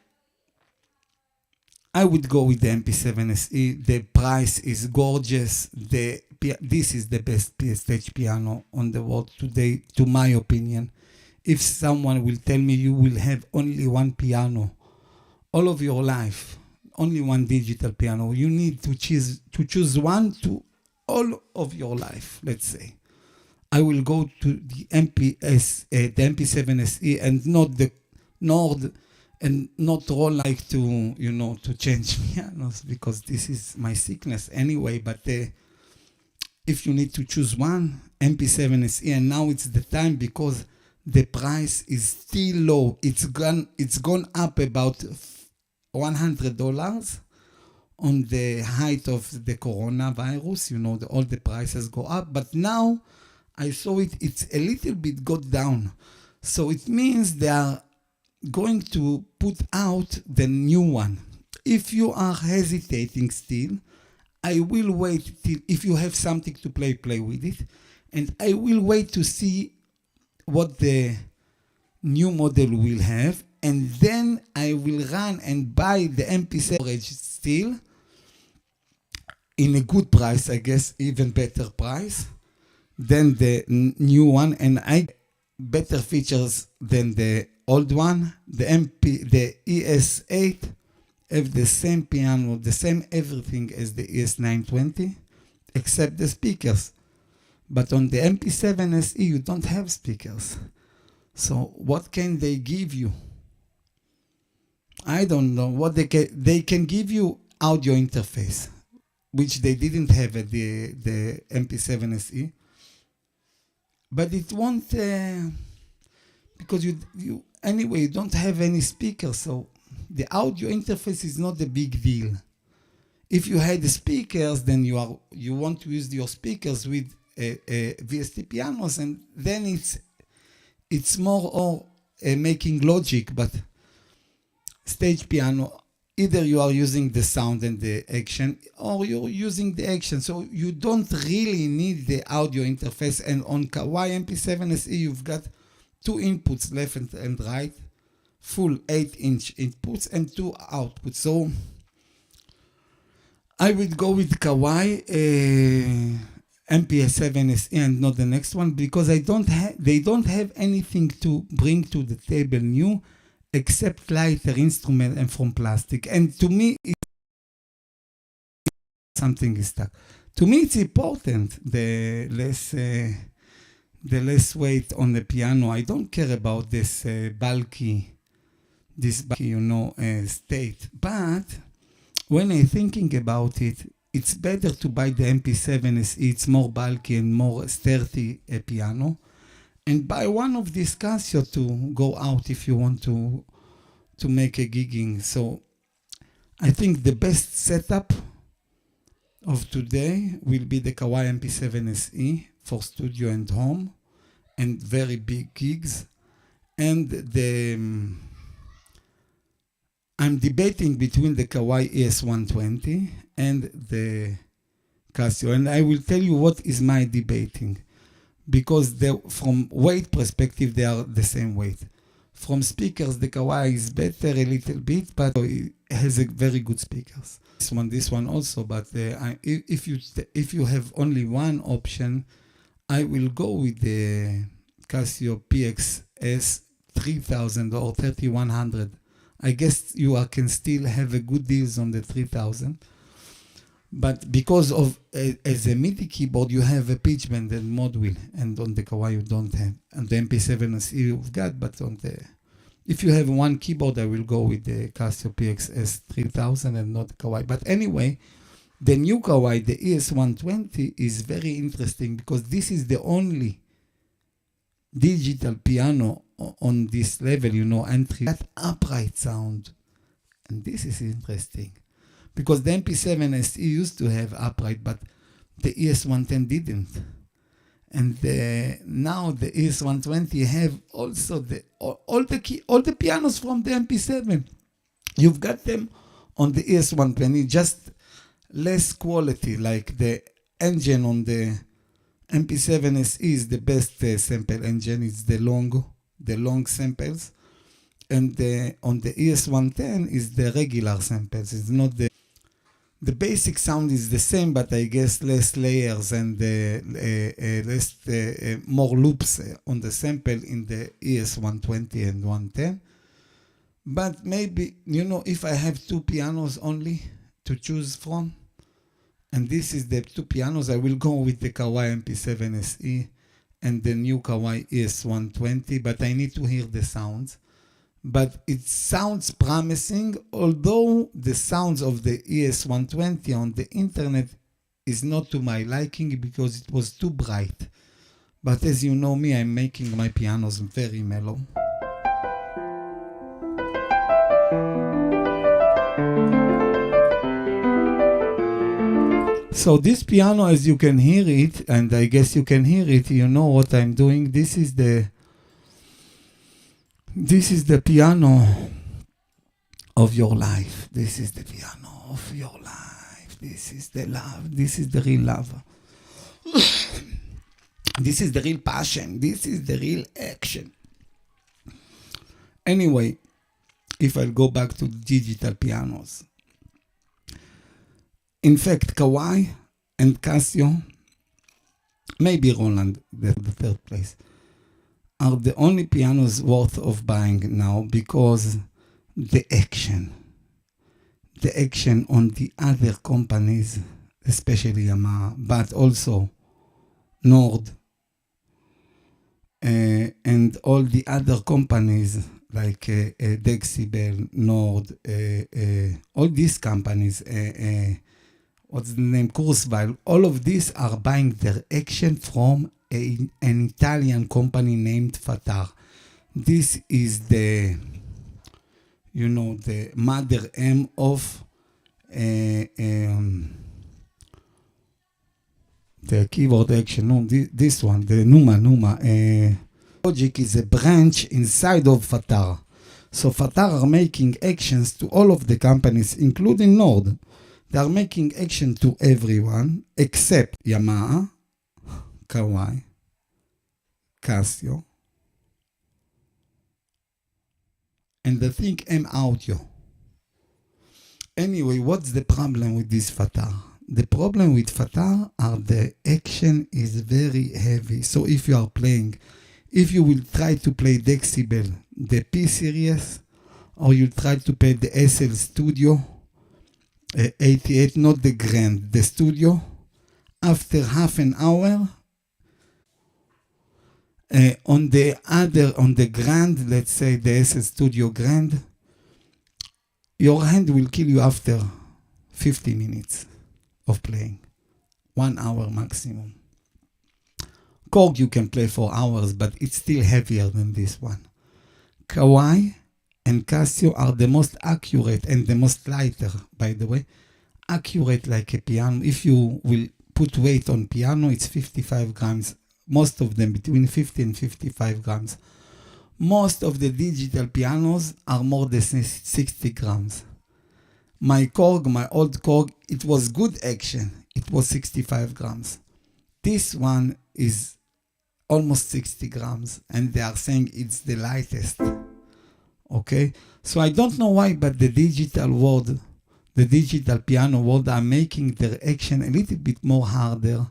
I would go with the MP7 SE. The price is gorgeous. This is the best stage piano on the world today, to my opinion. If someone will tell me you will have only one piano all of your life, only one digital piano, you need to choose one to all of your life, let's say. I will go to the MP7 SE, and not the Nord, and not all like to change pianos, because this is my sickness anyway. But if you need to choose one, MP7 SE, and now it's the time because the price is still low. It's gone up about $100 on the height of the coronavirus. All the prices go up, but now I saw it's a little bit got down. So it means they are going to put out the new one. If you are hesitating still, I will wait till, if you have something to play with it. And I will wait to see what the new model will have. And then I will run and buy the MP7 still in a good price, I guess, even better price than the new one. And I better features than the old one. The ES8 have the same piano, the same everything as the ES920, except the speakers. But on the MP7 SE, you don't have speakers. So what can they give you? I don't know. What they can give you audio interface, which they didn't have at the MP7 SE. But it won't, because you anyway, you don't have any speakers, so the audio interface is not a big deal. If you had the speakers, then you want to use your speakers with VST pianos, and then it's more or making logic, but stage piano, either you are using the sound and the action, or you're using the action, so you don't really need the audio interface. And on Kawai MP7 SE, you've got two inputs, left and right, full 8-inch inputs and two outputs. So I would go with Kawai MP7 SE and not the next one, because they don't have anything to bring to the table new except lighter instrument and from plastic. And to me, something is stuck. To me, it's important, the less weight on the piano. I don't care about this bulky, state. But when I'm thinking about it, it's better to buy the MP7 SE. It's more bulky and more sturdy piano, and buy one of these Casio to go out if you want to make a gigging. So I think the best setup of today will be the Kawai MP7 SE for studio and home and very big gigs. And I'm debating between the Kawai ES120 and the Casio, and I will tell you what is my debating, because from weight perspective they are the same weight. From speakers, the Kawai is better a little bit, but it has a very good speakers. This one also, but if you have only one option, I will go with the Casio PXS 3000 or 3100. I guess you can still have a good deals on the 3000. But because of as a MIDI keyboard, you have a pitch bend and mod wheel, and on the Kawai you don't have. And the MP7 SE you've got, but if you have one keyboard, I will go with the Casio PXS 3000 and not Kawai. But anyway, the new Kawai, the ES120, is very interesting because this is the only digital piano on this level, entry, that upright sound. And this is interesting because the MP7 SE used to have upright, but the ES110 didn't. And now the ES120 have also all the pianos from the MP7. You've got them on the ES120, just less quality. Like the engine on the MP7 SE is the best sample engine. It's the long samples, and on the ES110 is the regular samples. It's not the basic sound is the same, but I guess less layers and less more loops on the sample in the ES120 and 110. But maybe, if I have two pianos only to choose from, and this is the two pianos, I will go with the Kawai MP7 SE and the new Kawai ES120, but I need to hear the sounds. But it sounds promising, although the sounds of the ES120 on the internet is not to my liking because it was too bright. But as you know me, I'm making my pianos very mellow. So this piano, as you can hear it, and I guess you can hear it, you know what I'm doing. This is the piano of your life. This is the piano of your life. This is the love. This is the real love. This is the real passion. This is the real action. Anyway, if I'll go back to digital pianos. In fact, Kawai and Casio, maybe Roland, the third place, are the only pianos worth of buying now because the action on the other companies, especially Yamaha, but also Nord, and all the other companies like Decibel, Nord, all these companies, what's the name, Kurzweil, all of these are buying their action from an Italian company named Fatar. This is the mother M of the keyboard action. No, this one, the Numa. Logic is a branch inside of Fatar. So Fatar are making actions to all of the companies, including Nord. They are making action to everyone except Yamaha, Kawai, Casio, and I think M Audio. Anyway, what's the problem with this Fatar? The problem with Fatar are the action is very heavy. So if you are playing, if you will try to play Decibel, the P series, or you try to play the SL Studio 88, not the Grand, the Studio, after half an hour, on the Grand, let's say the SL Studio Grand, your hand will kill you after 50 minutes of playing. 1 hour maximum. Korg you can play for hours, but it's still heavier than this one. Kawai and Casio are the most accurate and the most lighter, by the way. Accurate like a piano. If you will put weight on piano, it's 55 grams. Most of them between 50 and 55 grams. Most of the digital pianos are more than 60 grams. My Korg, my old Korg, it was good action. It was 65 grams. This one is almost 60 grams, and they are saying it's the lightest. Okay? So I don't know why, but the digital world, the digital piano world are making their action a little bit more harder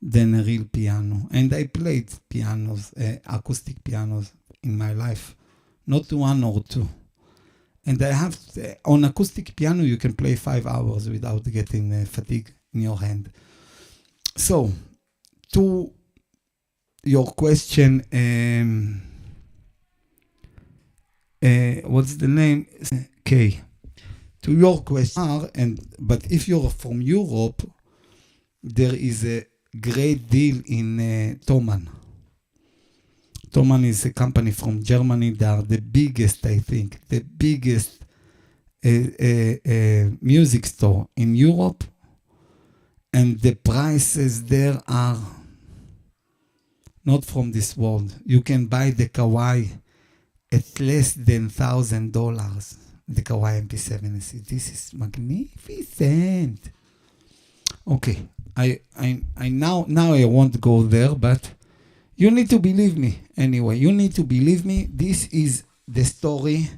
than a real piano. And I played pianos, acoustic pianos in my life. Not one or two. And I have, on acoustic piano, you can play 5 hours without getting fatigue in your hand. So, to your question, what's the name? K. To your question, but if you're from Europe, there is a great deal in Thomann. Thomann is a company from Germany. They are the biggest, I think, the biggest music store in Europe. And the prices there are not from this world. You can buy the Kawai at less than $1,000. The Kawai MP7. This is magnificent. Okay, I now I won't go there, but you need to believe me. Anyway, you need to believe me. This is the story.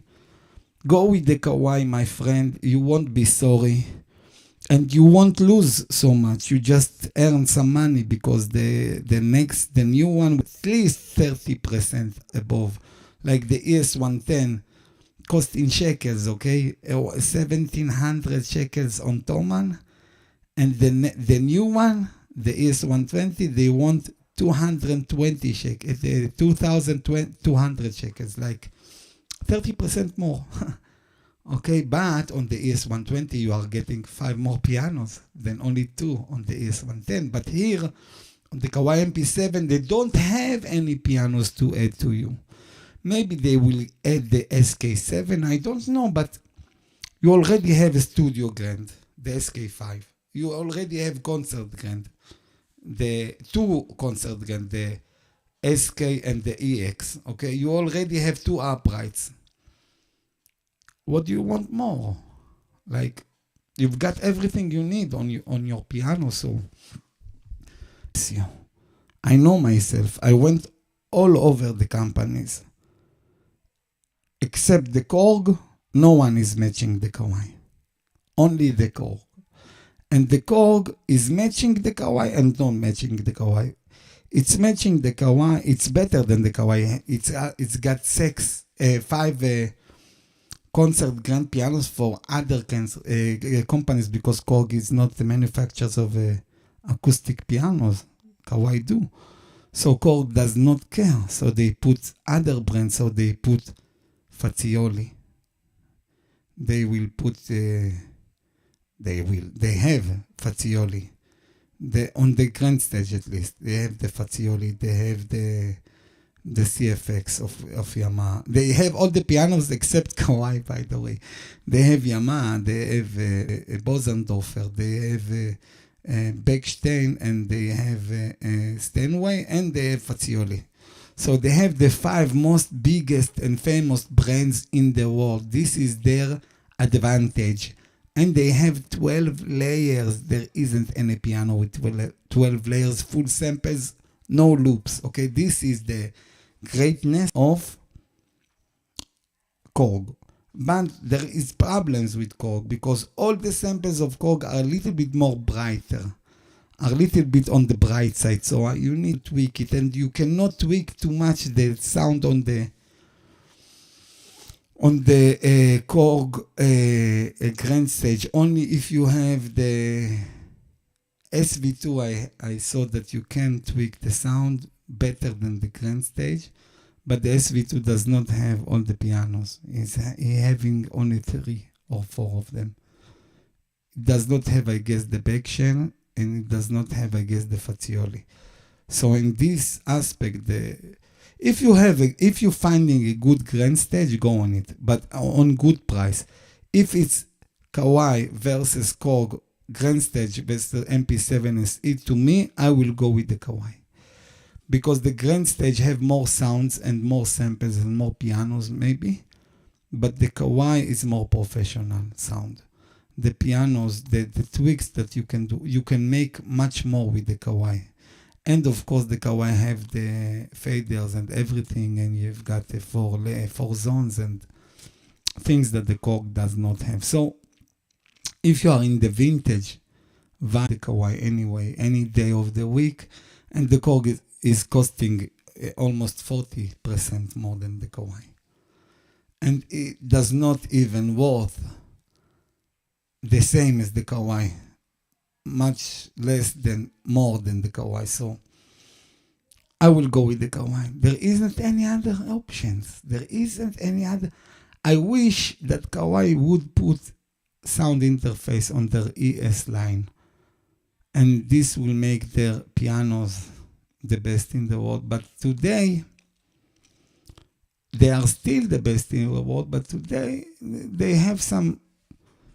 Go with the Kawai, my friend. You won't be sorry. And you won't lose so much. You just earn some money because the new one with at least 30% above. Like the ES110 cost in shekels, okay? 1,700 shekels on Thomann. And the new one, the ES120, they want 220 shekels, 2,200 shekels, like 30% more. Okay, but on the ES120 you are getting 5 more pianos than only 2 on the ES110. But here on the Kawai MP7 they don't have any pianos to add to you. Maybe they will add the SK7, I don't know, but you already have a studio grand, the SK5. You already have concert grand, the 2 concert grand, the SK and the EX. Okay, you already have 2 uprights. What do you want more? Like, you've got everything you need on your piano, so I know myself. I went all over the companies. Except the Korg, no one is matching the Kawai. Only the Korg. And the Korg is matching the Kawai and not matching the Kawai. It's matching the Kawai. It's better than the Kawai. It's got 5 concert grand pianos for other companies, because Korg is not the manufacturers of acoustic pianos. Kawai do. So Korg does not care. So they put other brands. So they put Fazioli. They have Fazioli. On the grand stage at least, they have the Fazioli, they have the CFX of Yamaha. They have all the pianos except Kawai, by the way. They have Yamaha, they have Bosendorfer, they have Beckstein, and they have Steinway, and they have Fazioli. So they have the 5 most biggest and famous brands in the world. This is their advantage. And they have 12 layers. There isn't any piano with 12 layers, full samples, no loops. Okay, this is the greatness of Korg. But there is problems with Korg, because all the samples of Korg are a little bit more brighter, are a little bit on the bright side. So you need to tweak it, and you cannot tweak too much the sound on the Korg grand stage. Only if you have the SV2, I saw that you can tweak the sound better than the grand stage, but the SV2 does not have all the pianos. He's having only 3 or 4 of them. It does not have, I guess, the Beckstein, and it does not have, I guess, the Fazioli. So in this aspect, if you're finding a good grand stage, go on it, but on good price. If it's Kawai versus Korg grand stage versus MP7 SE, to me, I will go with the Kawai, because the grand stage have more sounds and more samples and more pianos maybe, but the Kawai is more professional sound. The pianos, the tweaks that you can do, you can make much more with the Kawai. And of course the Kawai have the faders and everything, and you've got the 4 zones and things that the Korg does not have. So if you are in the vintage, buy the Kawai anyway, any day of the week, and the Korg is costing almost 40% more than the Kawai. And it does not even worth the same as the Kawai, much less than more than the Kawai. So I will go with the Kawai. There isn't any other options. There isn't any other. I wish that Kawai would put sound interface on their ES line, and this will make their pianos the best in the world. But today, they are still the best in the world, but today they have some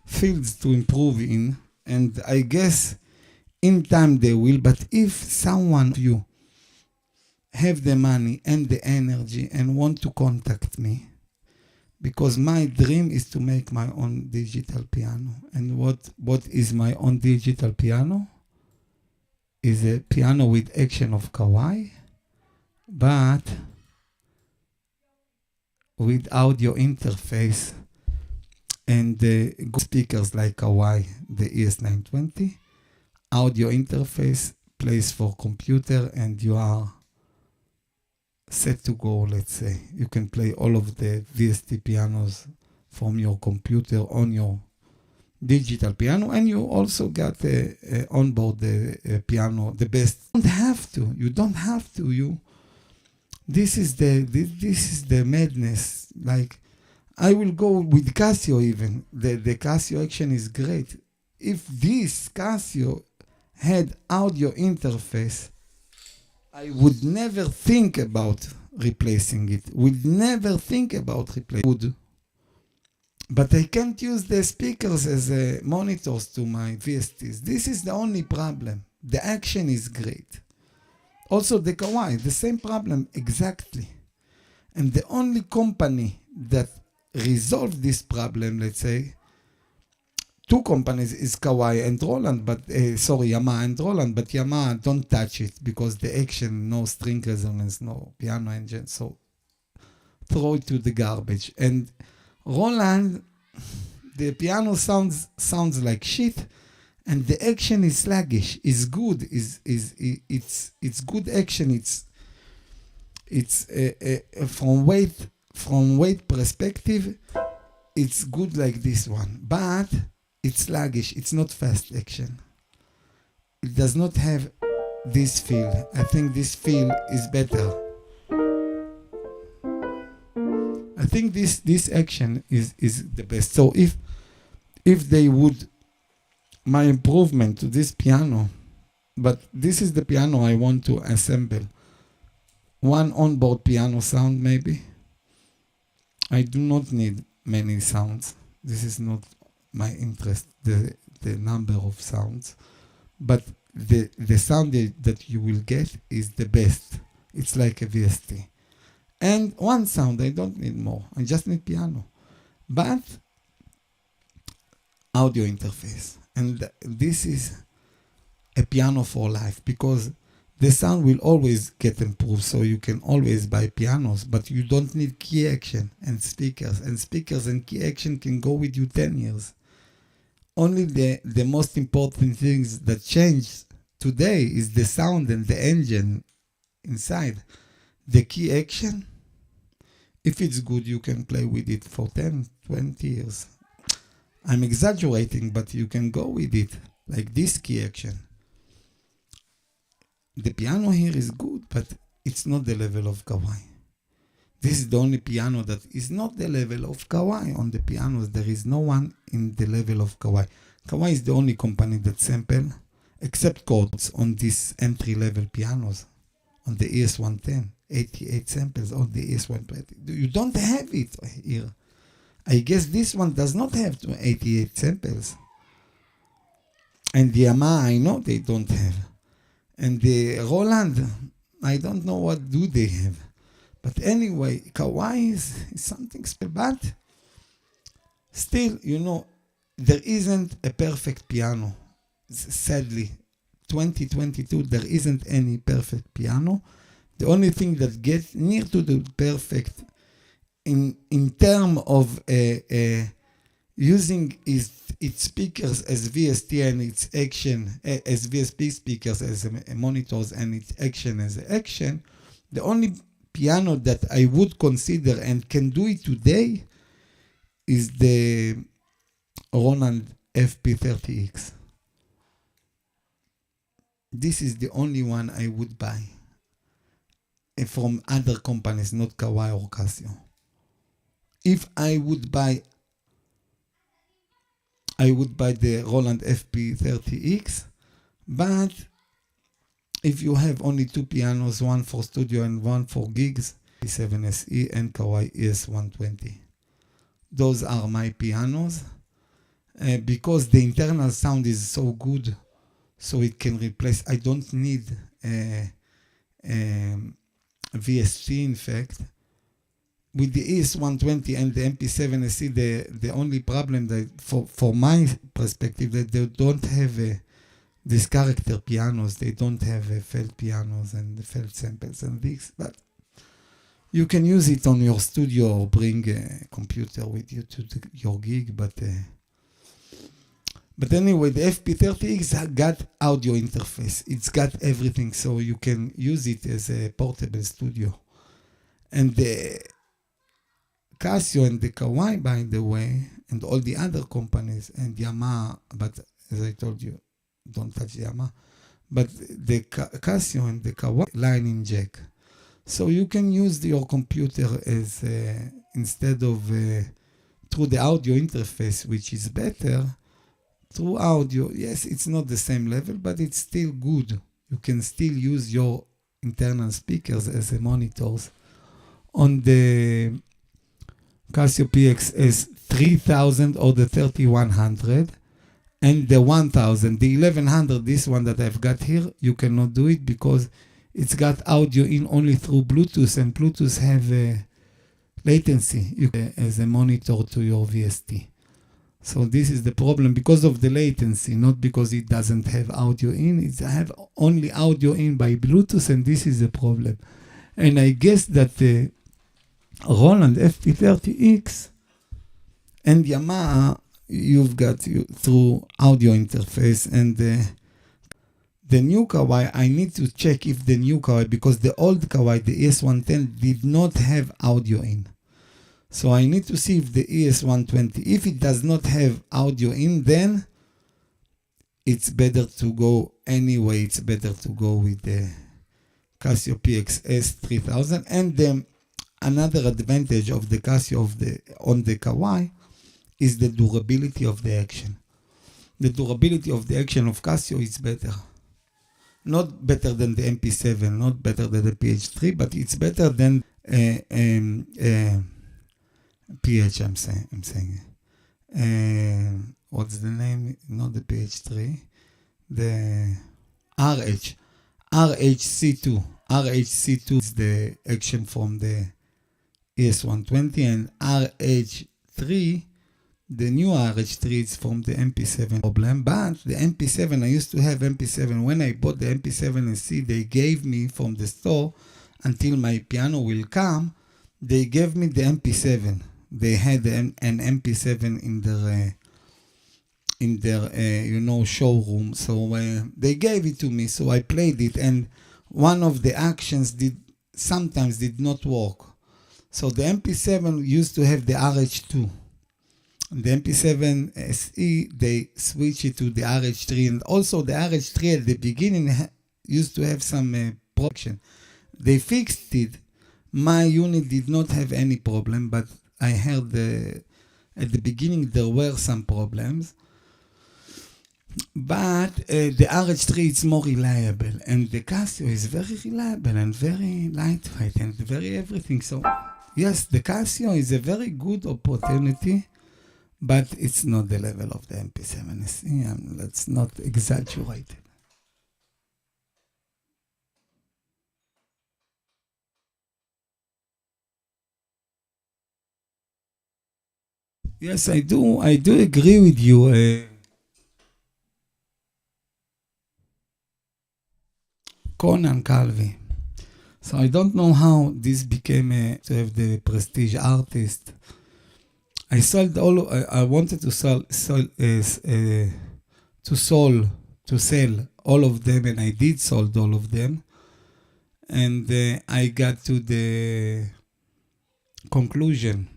fields to improve in, and I guess in time they will. But if someone of you have the money and the energy and want to contact me, because my dream is to make my own digital piano. And what is my own digital piano? Is a piano with action of Kawai, but with audio interface and good speakers like Kawai, the ES920, audio interface, plays for computer, and you are set to go, let's say. You can play all of the VST pianos from your computer on your digital piano, and you also got on board the piano, the best. You don't have to. You don't have to. This is the madness. Like, I will go with Casio even. The Casio action is great. If this Casio had audio interface, I would never think about replacing it. Would never think about replacing it. But I can't use the speakers as monitors to my VSTs. This is the only problem. The action is great. Also the Kawai, the same problem exactly. And the only company that resolved this problem, let's say, two companies is Kawai and Roland, but Yamaha and Roland, but Yamaha don't touch it because the action, no string resonance, no piano engine, so throw it to the garbage. And Roland, the piano sounds like shit, and the action is sluggish. Is good. It's good action. It's from weight perspective, it's good like this one, but it's sluggish. It's not fast action. It does not have this feel. I think this feel is better. I think this action is the best. So if they would, my improvement to this piano, but this is the piano I want to assemble. One onboard piano sound maybe. I do not need many sounds. This is not my interest, the number of sounds. But the sound that you will get is the best. It's like a VST. And one sound, I don't need more. I just need piano. But audio interface. And this is a piano for life, because the sound will always get improved, so you can always buy pianos, but you don't need key action and speakers. And speakers and key action can go with you 10 years. Only the most important things that change today is the sound and the engine inside. The key action, if it's good, you can play with it for 10, 20 years. I'm exaggerating, but you can go with it, like this key action. The piano here is good, but it's not the level of Kawai. This is the only piano that is not the level of Kawai. On the pianos, there is no one in the level of Kawai. Kawai is the only company that sample, except chords, on these entry-level pianos, on the ES110, 88 samples on the ES120. You don't have it here. I guess this one does not have 88 samples. And the Yamaha, I know they don't have. And the Roland, I don't know what do they have. But anyway, Kawai is something special. But still, there isn't a perfect piano. Sadly, 2022, there isn't any perfect piano. The only thing that gets near to the perfect in terms of using its speakers as VST and its action as VSP speakers as monitors and its action as action, the only piano that I would consider and can do it today is the Roland FP30X. This is the only one I would buy from other companies, not Kawai or Casio. If I would buy the Roland FP30X, but if you have only two pianos, one for studio and one for gigs, 7SE and Kawai ES120. Those are my pianos, because the internal sound is so good, so it can replace. I don't need VST, in fact. With the ES120 and the MP7SE, the only problem that, for my perspective, that they don't have these character pianos. They don't have felt pianos and felt samples and this. But you can use it on your studio or bring a computer with you to your gig. But anyway, the FP30X got audio interface. It's got everything, so you can use it as a portable studio. And the Casio and the Kawai, by the way, and all the other companies, and Yamaha, but as I told you, don't touch Yamaha, but the Casio and the Kawai line in jack. So you can use your computer as, instead of through the audio interface, which is better, through audio, yes, it's not the same level, but it's still good. You can still use your internal speakers as a monitors. On the Casio PXS 3000 or the 3100 and the 1000, the 1100, this one that I've got here, you cannot do it because it's got audio in only through Bluetooth, and Bluetooth have a latency as a monitor to your VST. So this is the problem because of the latency, not because it doesn't have audio in. It have only audio in by Bluetooth, and this is the problem. And I guess that the Roland FP30X and Yamaha, you've got through audio interface, and the new Kawai, I need to check if the new Kawai, because the old Kawai, the ES110, did not have audio in. So I need to see if the ES120, if it does not have audio in, then it's better to go anyway. It's better to go with the Casio PXS 3000. And another advantage of the Casio on the Kawai is the durability of the action. The durability of the action of Casio is better. Not better than the MP7, not better than the PH3, but it's better than PH, I'm saying. What's the name? Not the PH3. The RH. RHC2. RHC2 is the action from the ES120, and RH3, the new RH3 is from the MP7 problem. But the MP7, I used to have MP7. When I bought the MP7SC, they gave me from the store until my piano will come, they gave me the MP7. They had an MP7 in their showroom, so they gave it to me. So I played it, and one of the actions sometimes did not work. So the MP7 used to have the RH2. The MP7 SE, they switched it to the RH3, and also the RH3 at the beginning used to have some problem. They fixed it. My unit did not have any problem, but I heard at the beginning there were some problems. But the RH3 is more reliable, and the Casio is very reliable and very lightweight and very everything. So yes, the Casio is a very good opportunity, but it's not the level of the MP7SE. Let's not exaggerate it. Yes, I do agree with you. Conan Calvi. So I don't know how this became to have the prestige artist. I sold I wanted to sell all of them, and I did sold all of them. And I got to the conclusion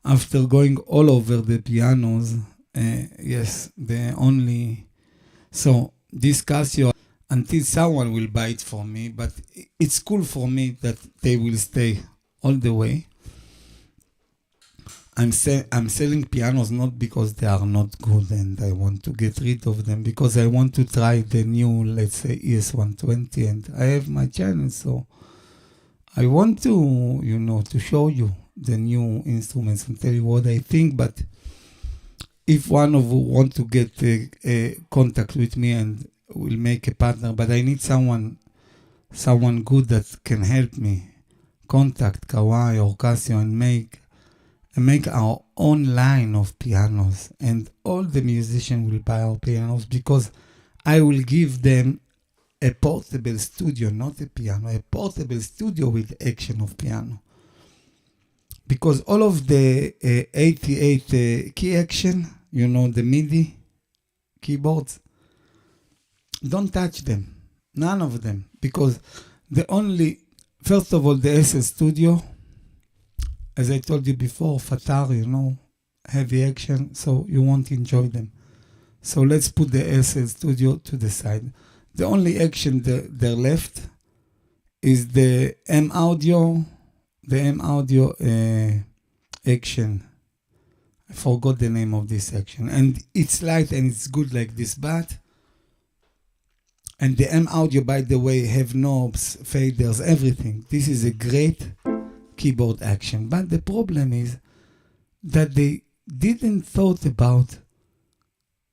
after going all over the pianos. Yes, so this Casio, until someone will buy it for me, but it's cool for me that they will stay all the way. I'm selling pianos not because they are not good and I want to get rid of them, because I want to try the new, let's say, ES120, and I have my channel, so I want to, to show you the new instruments and tell you what I think. But if one of you want to get a contact with me, and will make a partner, but I need someone good that can help me contact Kawai or Casio and make our own line of pianos, and all the musicians will buy our pianos, because I will give them a portable studio, not a piano, a portable studio with action of piano. Because all of the 88 key action, the MIDI keyboards, don't touch them, none of them, because first of all, the SL Studio, as I told you before, Fatar, heavy action, so you won't enjoy them. So let's put the SL Studio to the side. The only action there left is the M Audio action I forgot the name of this section. And it's light and it's good like this, but... And the M Audio, by the way, have knobs, faders, everything. This is a great keyboard action. But the problem is that they didn't thought about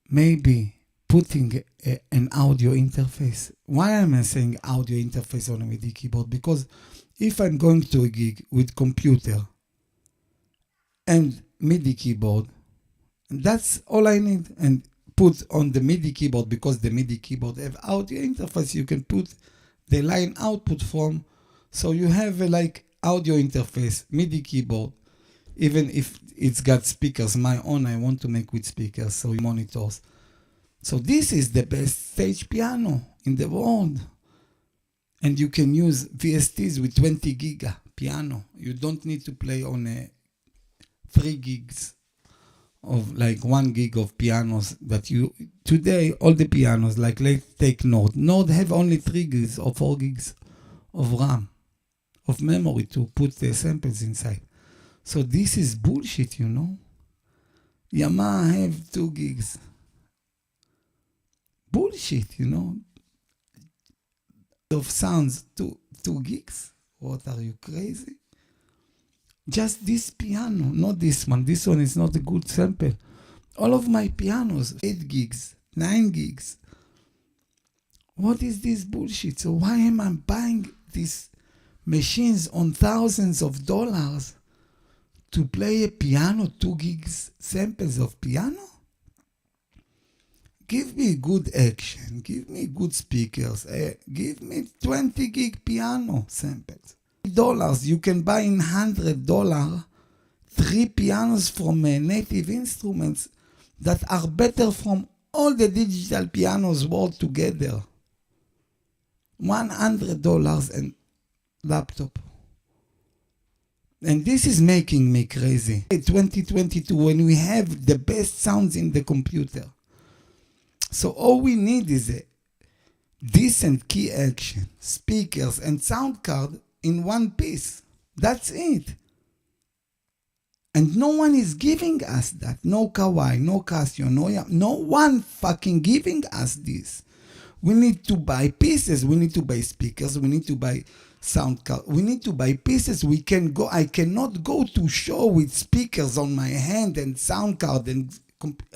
maybe putting an audio interface. Why am I saying audio interface on a MIDI keyboard? Because if I'm going to a gig with computer and MIDI keyboard, that's all I need. And put on the MIDI keyboard, because the MIDI keyboard have audio interface, you can put the line output from, so you have a like audio interface, MIDI keyboard, even if it's got speakers. My own I want to make with speakers, so monitors. So this is the best stage piano in the world. And you can use VSTs with 20 giga piano. You don't need to play on 3 gigs of like 1 gig of pianos that you today. All the pianos, like let's take Nord have only 3 gigs or 4 gigs of RAM, of memory to put the samples inside. So this is bullshit, you know. Yamaha have 2 gigs. Bullshit, you know. Of sounds 2 gigs. What, are you crazy? Just this piano, not this one. This one is not a good sample. All of my pianos, 8 gigs, 9 gigs. What is this bullshit? So why am I buying these machines on thousands of dollars to play a piano, 2 gigs samples of piano? Give me good action, give me good speakers, give me 20 gig piano samples. $, you can buy in $100 3 pianos from Native Instruments that are better from all the digital pianos world together. $100 and laptop. And this is making me crazy. 2022, when we have the best sounds in the computer. So all we need is a decent key action, speakers and sound card in one piece. That's it. And no one is giving us that. No Kawai, no Casio, no one fucking giving us this. We need to buy pieces. We need to buy speakers. We need to buy sound card. We need to buy pieces. I cannot go to show with speakers on my hand and sound card, and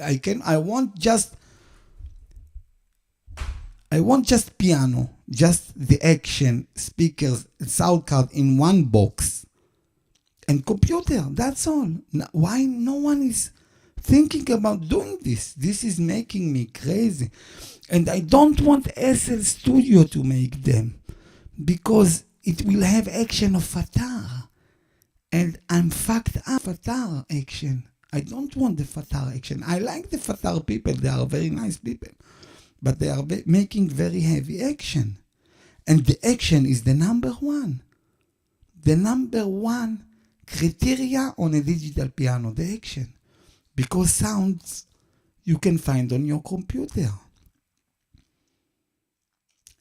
I want just piano, just the action, speakers, sound card in one box, and computer. That's all. Why no one is thinking about doing this? This is making me crazy. And I don't want SL Studio to make them, because it will have action of Fatar. And I'm fucked up Fatar action. I don't want the Fatar action. I like the Fatar people. They are very nice people. But they are making very heavy action. And the action is the number one. The number one criteria on a digital piano, the action. Because sounds you can find on your computer.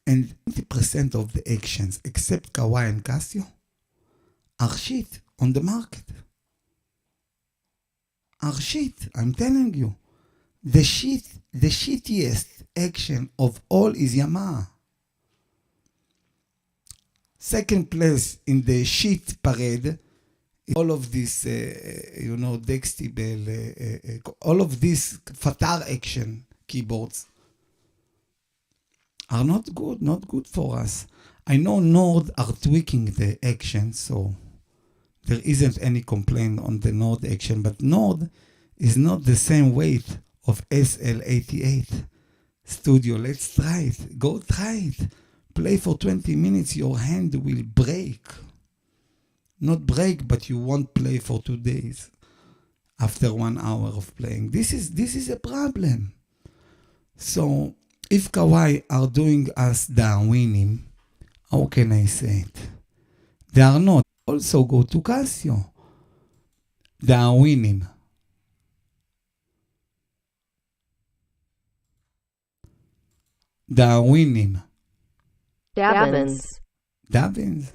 And 20% of the actions, except Kawai and Casio, are shit on the market. Are shit, I'm telling you. The shittiest action of all is Yamaha. Second place in the shit parade, all of this, Dextibel, all of these Fatar action keyboards are not good for us. I know Nord are tweaking the action, so there isn't any complaint on the Nord action, but Nord is not the same weight of SL88 Studio. Let's try it. Go try it. Play for 20 minutes, your hand will break. Not break, but you won't play for 2 days after 1 hour of playing. This is a problem. So if Kawai are doing us Darwinim, how can I say it? They are not. Also go to Casio. Darwinim. Darwinim. Davins. Davins.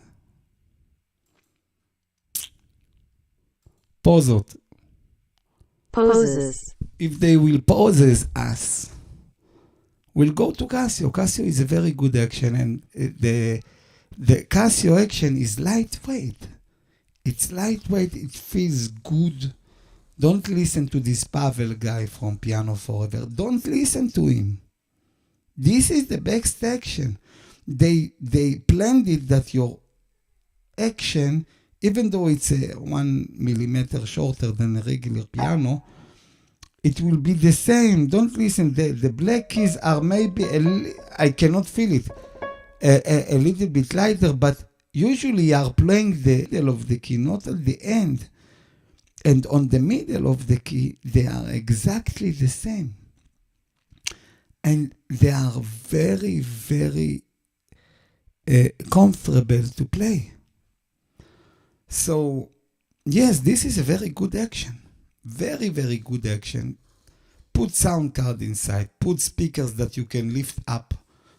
פה זאת. Poses. If they will poses us, we'll go to Casio. Casio is a very good action, and the Casio action is lightweight. It's lightweight, it feels good. Don't listen to this Pavel guy from Piano Forever. Don't listen to him. This is the best action. They planned it that your action, even though it's 1 millimeter shorter than a regular piano, it will be the same. Don't listen. The black keys are maybe, I cannot feel it, a little bit lighter, but usually you are playing the middle of the key, not at the end. And on the middle of the key, they are exactly the same. And they are very, very comfortable to play. So, yes, this is a very good action. Very, very good action. Put sound card inside. Put speakers that you can lift up.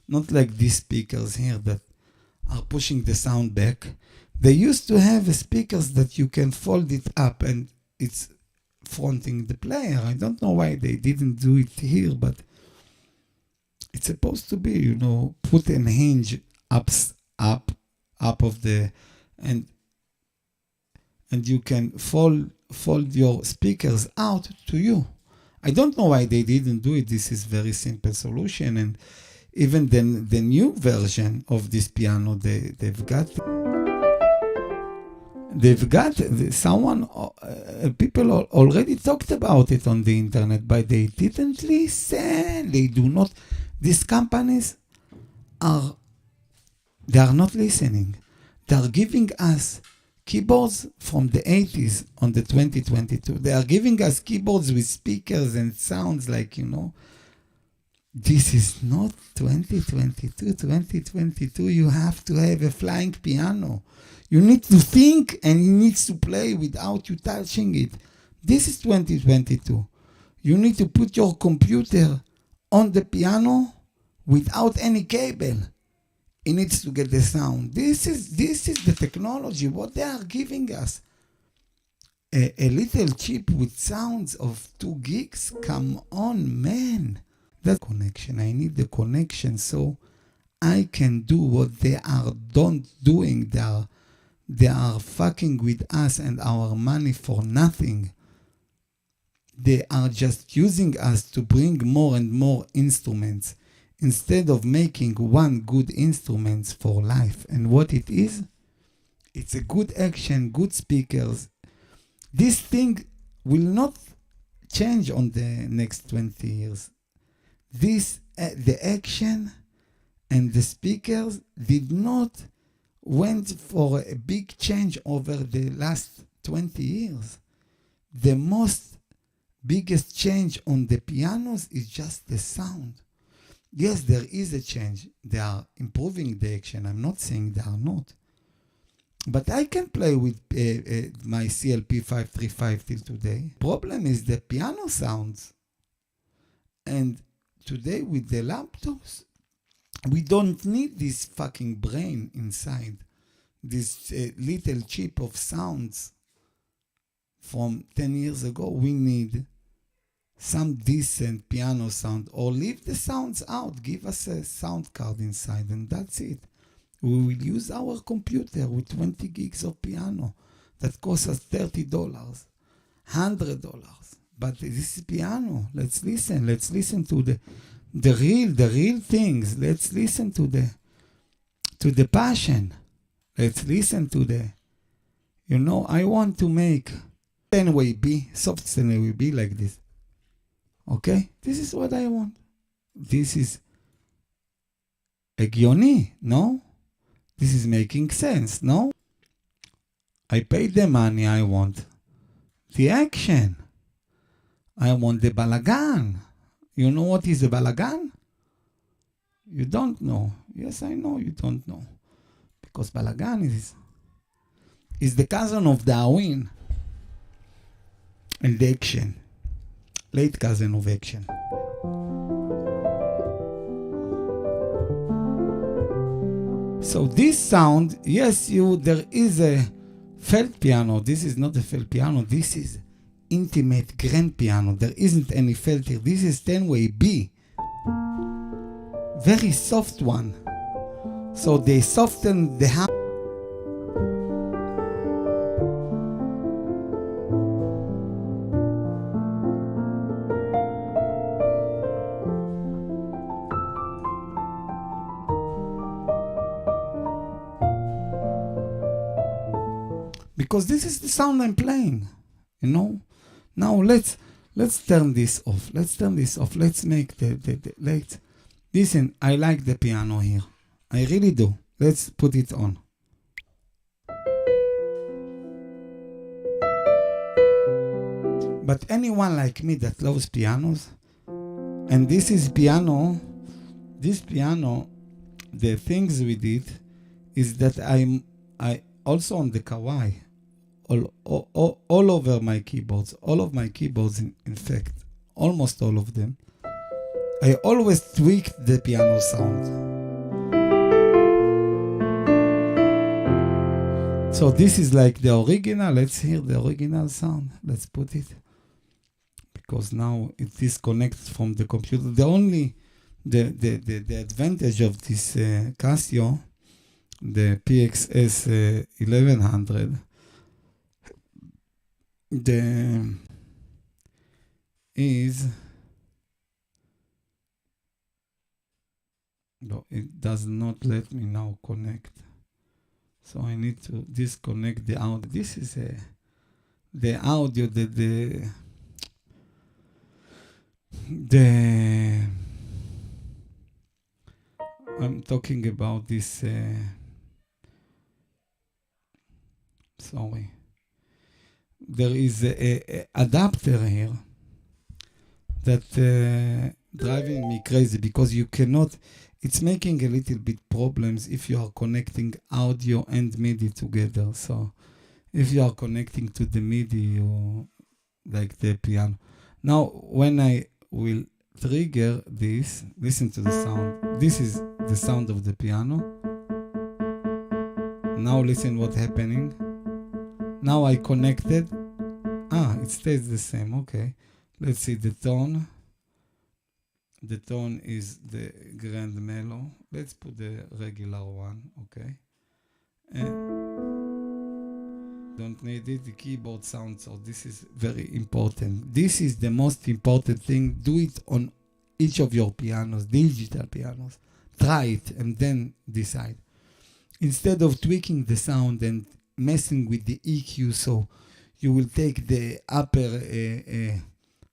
Not like these speakers here that are pushing the sound back. They used to have speakers that you can fold it up and it's fronting the player. I don't know why they didn't do it here, but it's supposed to be, put an hinge up of the, and you can fold your speakers out to you. I don't know why they didn't do it. This is very simple solution, and even the new version of this piano, they've got someone, people already talked about it on the internet, but they didn't listen. They do not. These companies they are not listening. They are giving us keyboards from the 80s on the 2022. They are giving us keyboards with speakers and sounds like, this is not 2022. 2022, you have to have a flying piano. You need to think and you need to play without you touching it. This is 2022. You need to put your computer on the piano without any cable. It needs to get the sound. This is the technology, what they are giving us. A little chip with sounds of 2 gigs? Come on, man. That connection. I need the connection so I can do what they are doing. They are fucking with us and our money for nothing. They are just using us to bring more and more instruments instead of making one good instrument for life. And what it is, it's a good action, good speakers. This thing will not change on the next 20 years. The action and the speakers did not went for a big change over the last 20 years. The most biggest change on the pianos is just the sound. Yes, there is a change. They are improving the action. I'm not saying they are not. But I can play with my CLP 535 till today. Problem is the piano sounds. And today with the laptops, we don't need this fucking brain inside. This little chip of sounds from 10 years ago. We need some decent piano sound, or leave the sounds out. Give us a sound card inside and that's it. We will use our computer with 20 gigs of piano that costs us $30, $100. But this is piano. Let's listen to the real things. Let's listen to the passion. Let's listen to I want to make Steinway B, soft Steinway B like this. Okay? This is what I want. This is הגיוני, no? This is making sense, no? I paid the money, I want the action. I want the balagan. You know what is a balagan? You don't know. Yes, I know you don't know. Because balagan is the cousin of the Awin and the action. Late cousin of action. So this sound, yes, there is a felt piano. This is not a felt piano. This is intimate grand piano. There isn't any filter. This is 10-way B. Very soft one. So they soften the hand. Because this is the sound I'm playing, you know. Now let's turn this off. Let's turn this off. Let's make let's listen. I like the piano here. I really do. Let's put it on. But anyone like me that loves pianos, and this is piano, this piano, the things with it is that I also on the Kawai, all over my keyboards, all of my keyboards, in fact, almost all of them, I always tweak the piano sound. So this is like the original. Let's hear the original sound. Let's put it. Because now it disconnects from the computer. The advantage of this Casio, the PXS 1100, no, it does not let me now connect. So I need to disconnect the audio. This is the audio, I'm talking about this, sorry. There is a adapter here that driving me crazy because you cannot, it's making a little bit problems if you are connecting audio and MIDI together. So if you are connecting to the MIDI or like the piano. Now when I will trigger this, listen to the sound. This is the sound of the piano. Now listen what's happening. Now I connected. It stays the same. Okay. Let's see the tone. The tone is the grand mellow. Let's put the regular one. Okay. Don't need it. The keyboard sound. So this is very important. This is the most important thing. Do it on each of your pianos, digital pianos. Try it and then decide. Instead of tweaking the sound and messing with the EQ, so you will take the upper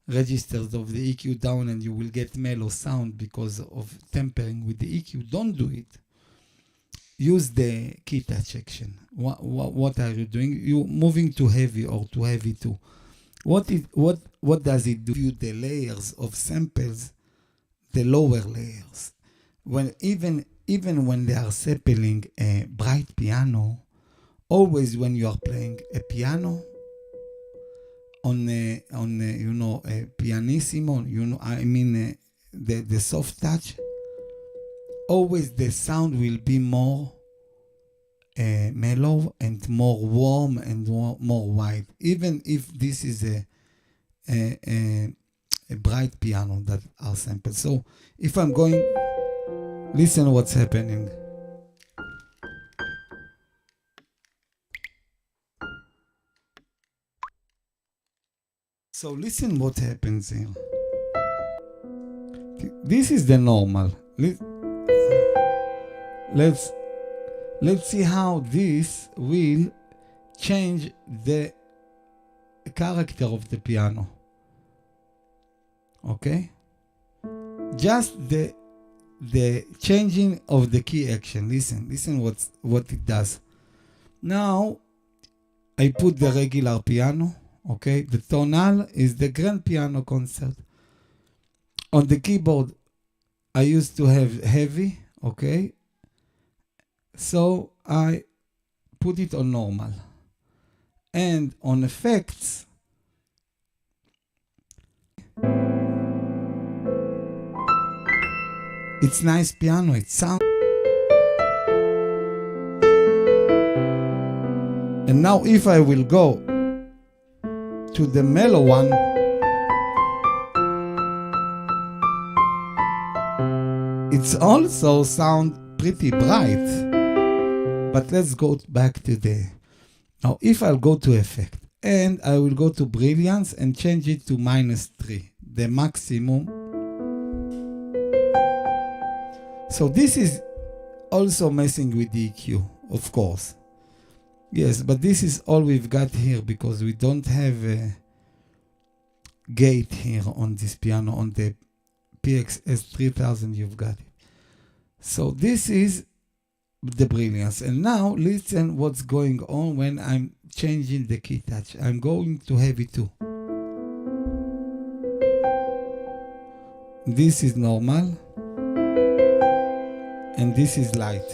registers of the EQ down and you will get mellow sound because of tempering with the EQ. Don't do it. Use the key touch section. What are you doing? You moving too heavy or too heavy too. What does it do? You the layers of samples, the lower layers. When even when they are sampling a bright piano, always when you are playing a piano on a pianissimo, the soft touch, always the sound will be more mellow and more warm and more wide, even if this is a bright piano that are sampled. So if I'm going, listen what's happening. So listen what happens here. This is the normal. Let's see how this will change the character of the piano. Okay? Just the changing of the key action. Listen what it does. Now I put the regular piano. Okay, the tonal is the grand piano concert. On the keyboard, I used to have heavy, okay? So I put it on normal. And on effects, it's nice piano, it sounds. And now if I will go to the mellow one, it's also sound pretty bright. But let's go back to the... Now, if I'll go to effect, and I will go to brilliance and change it to -3, the maximum. So this is also messing with the EQ, of course. Yes, but this is all we've got here because we don't have a gate here on this piano. On the PXS 3000 you've got it. So this is the brilliance. And now listen what's going on when I'm changing the key touch. I'm going to heavy 2. This is normal. And this is light.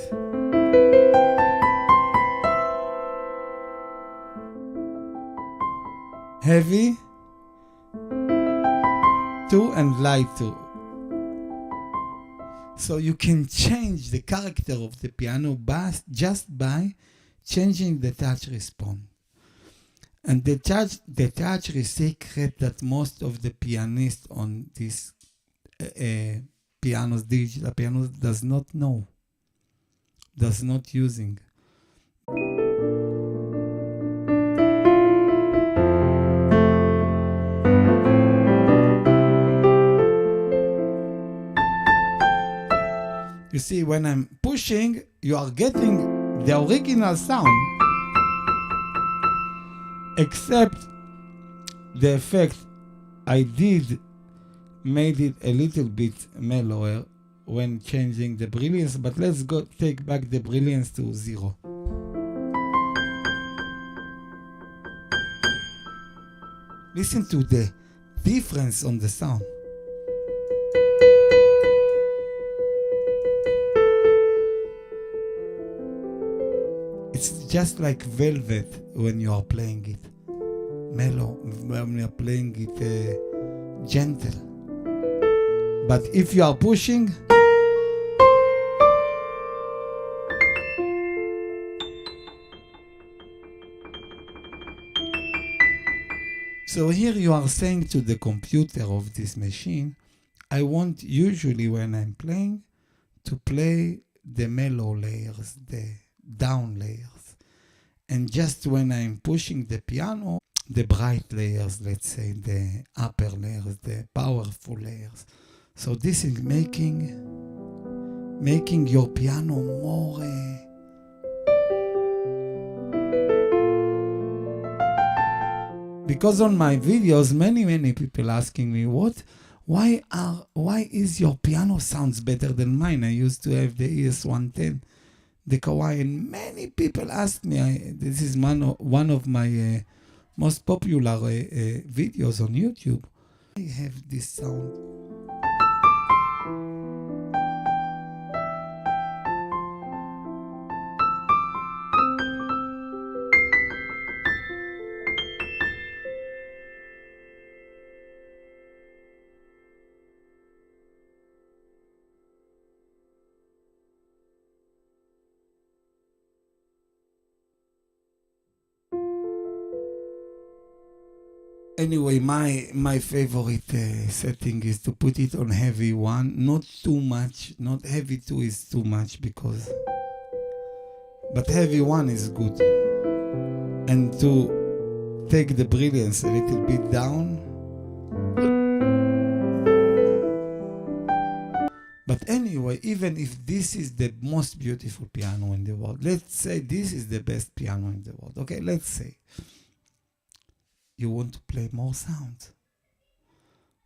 Heavy 2 and light 2. So you can change the character of the piano just by changing the touch response. And the touch is secret that most of the pianists on this pianos, digital pianos, does not know, does not using. You see, when I'm pushing, you are getting the original sound, except the effect I did made it a little bit mellower when changing the brilliance, but let's go take back the brilliance to 0. Listen to the difference on the sound. It's just like velvet when you are playing it mellow, when you are playing it gentle. But if you are pushing, so here you are saying to the computer of this machine, I want usually when I'm playing to play the mellow layers, the down layers. And just when I'm pushing the piano, the bright layers, let's say the upper layers, the powerful layers. So this is making your piano more because on my videos many people asking me why is your piano sounds better than mine? I used to have the ES110, the Kawai, and many people ask me, this is one of my most popular videos on YouTube. I have this sound. Anyway, my favorite setting is to put it on heavy 1, not too much, not heavy 2 is too much but heavy 1 is good. And to take the brilliance a little bit down. But anyway, even if this is the most beautiful piano in the world, let's say this is the best piano in the world, okay, let's say. You want to play more sounds.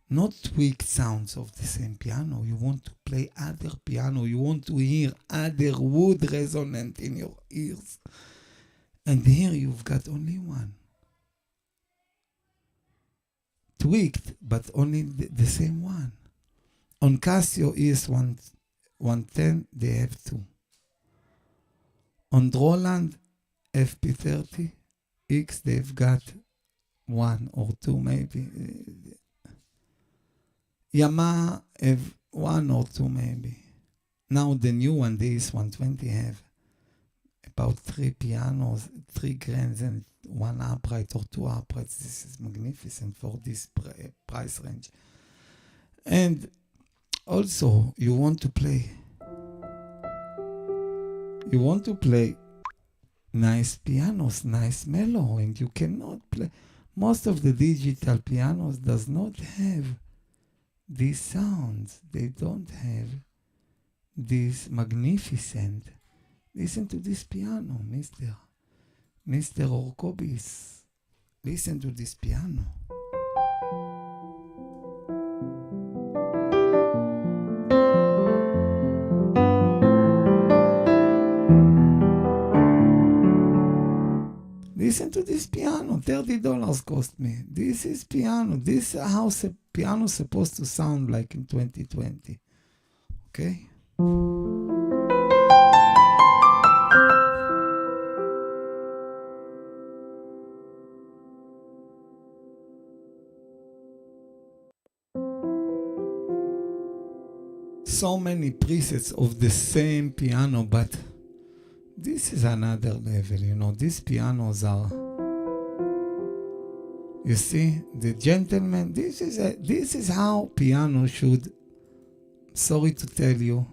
Not tweaked sounds of the same piano. You want to play other piano. You want to hear other wood resonant in your ears. And here you've got only one. Tweaked, but only the same one. On Casio ES110, they have 2. On Roland FP30X, they've got 1 or 2 maybe. Yamaha have 1 or 2 maybe. Now the new one, the ES120, have about 3 pianos, 3 grands and one upright or two uprights. This is magnificent for this price range. And also, you want to play nice pianos, nice mellow, and you cannot play. Most of the digital pianos does not have these sounds. They don't have this magnificent. Listen to this piano, Mr. Orkobis. Listen to this piano. Listen to this piano. $30 cost me. This is piano. This is how piano is supposed to sound like in 2020. Okay? So many presets of the same piano, but this is another level, you know. These pianos are, you see, the gentleman. This is how piano should. Sorry to tell you,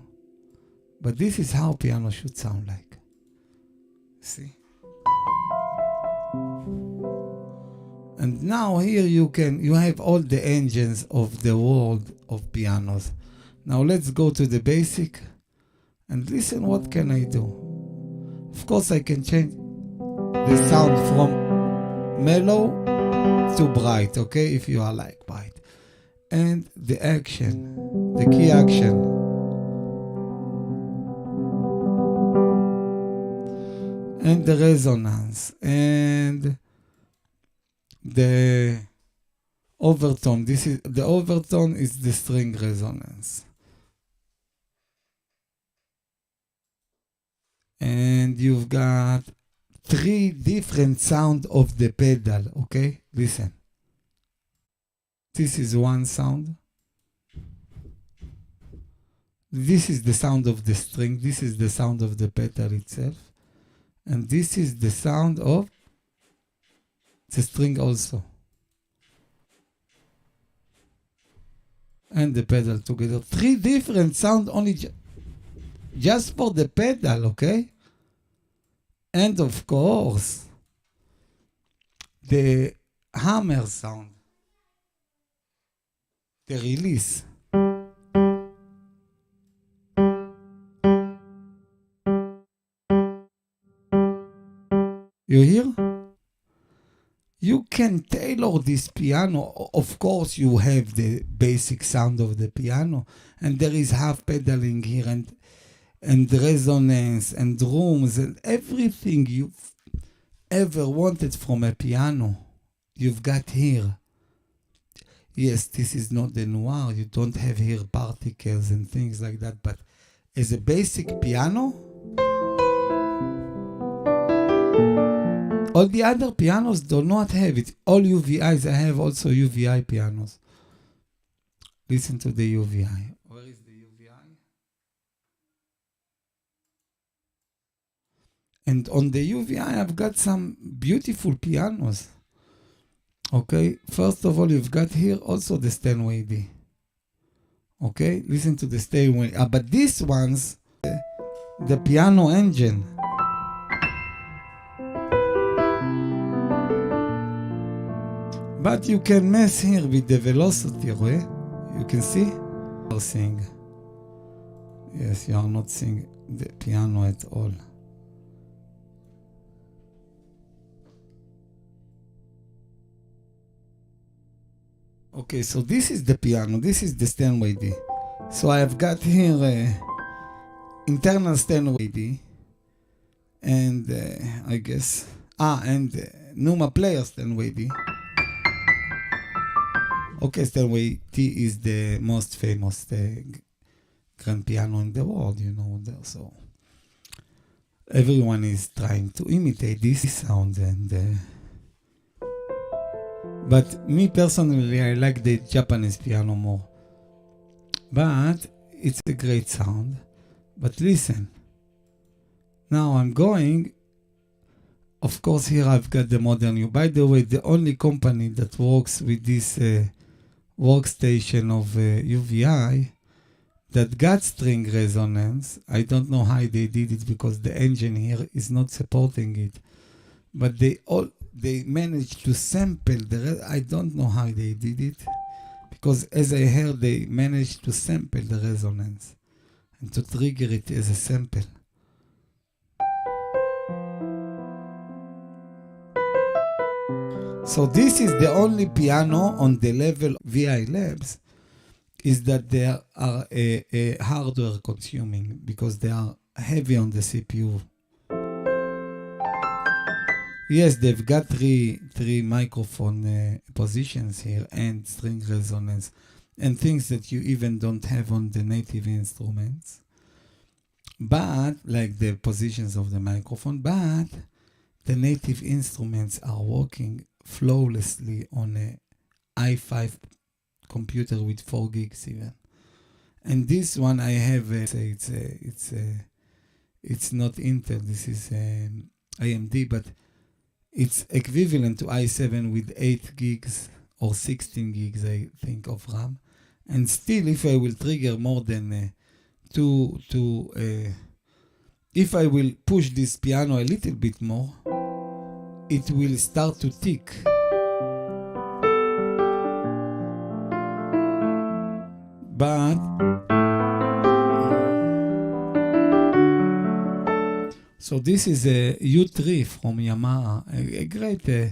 but this is how piano should sound like. See. And now here you have all the engines of the world of pianos. Now let's go to the basic and listen. What can I do? Of course, I can change the sound from mellow to bright, okay, if you are like bright. And the action, the key action. And the resonance. And the overtone. The overtone is the string resonance. And you've got 3 different sounds of the pedal, okay? Listen. This is one sound. This is the sound of the string. This is the sound of the pedal itself. And this is the sound of the string also. And the pedal together. 3 different sounds only just for the pedal, okay? And of course, the hammer sound, the release. You hear? You can tailor this piano. Of course, you have the basic sound of the piano, and there is half pedaling here, and resonance and drums and everything you've ever wanted from a piano, you've got here. Yes, this is not the noir. You don't have here particles and things like that, but as a basic piano, all the other pianos do not have it. All UVIs, I have also UVI pianos. Listen to the UVI. Where is the UVI? And on the UVI, I've got some beautiful pianos. Okay, first of all, you've got here also the Steinway D. Okay, listen to the Steinway. But these ones, the piano engine. But you can mess here with the velocity, right? You can see? You are seeing. Yes, you are not seeing the piano at all. Okay, so this is the piano. This is the Steinway D. So I've got here internal Steinway D. And I guess... and Numa player Steinway D. Okay, Steinway D is the most famous grand piano in the world, you know. So everyone is trying to imitate this sound, and but me personally, I like the Japanese piano more. But it's a great sound. But listen, now I'm going of course, here I've got the Modern U. By the way, the only company that works with this workstation of UVI that got string resonance, I don't know how they did it because the engine here is not supporting it. But they managed to sample I don't know how they did it, because as I heard, they managed to sample the resonance and to trigger it as a sample. So this is the only piano on the level VI Labs, is that they are hardware consuming because they are heavy on the CPU. Yes, they've got three microphone positions here and string resonance and things that you even don't have on the native instruments. But, like the positions of the microphone, but the native instruments are working flawlessly on a i5 computer with 4 gigs even. And this one I have, it's not Intel, this is AMD, but it's equivalent to i7 with 8 gigs or 16 gigs, I think, of RAM. And still, if I will trigger more than if I will push this piano a little bit more, it will start to tick. But so this is a U3 from Yamaha, a great,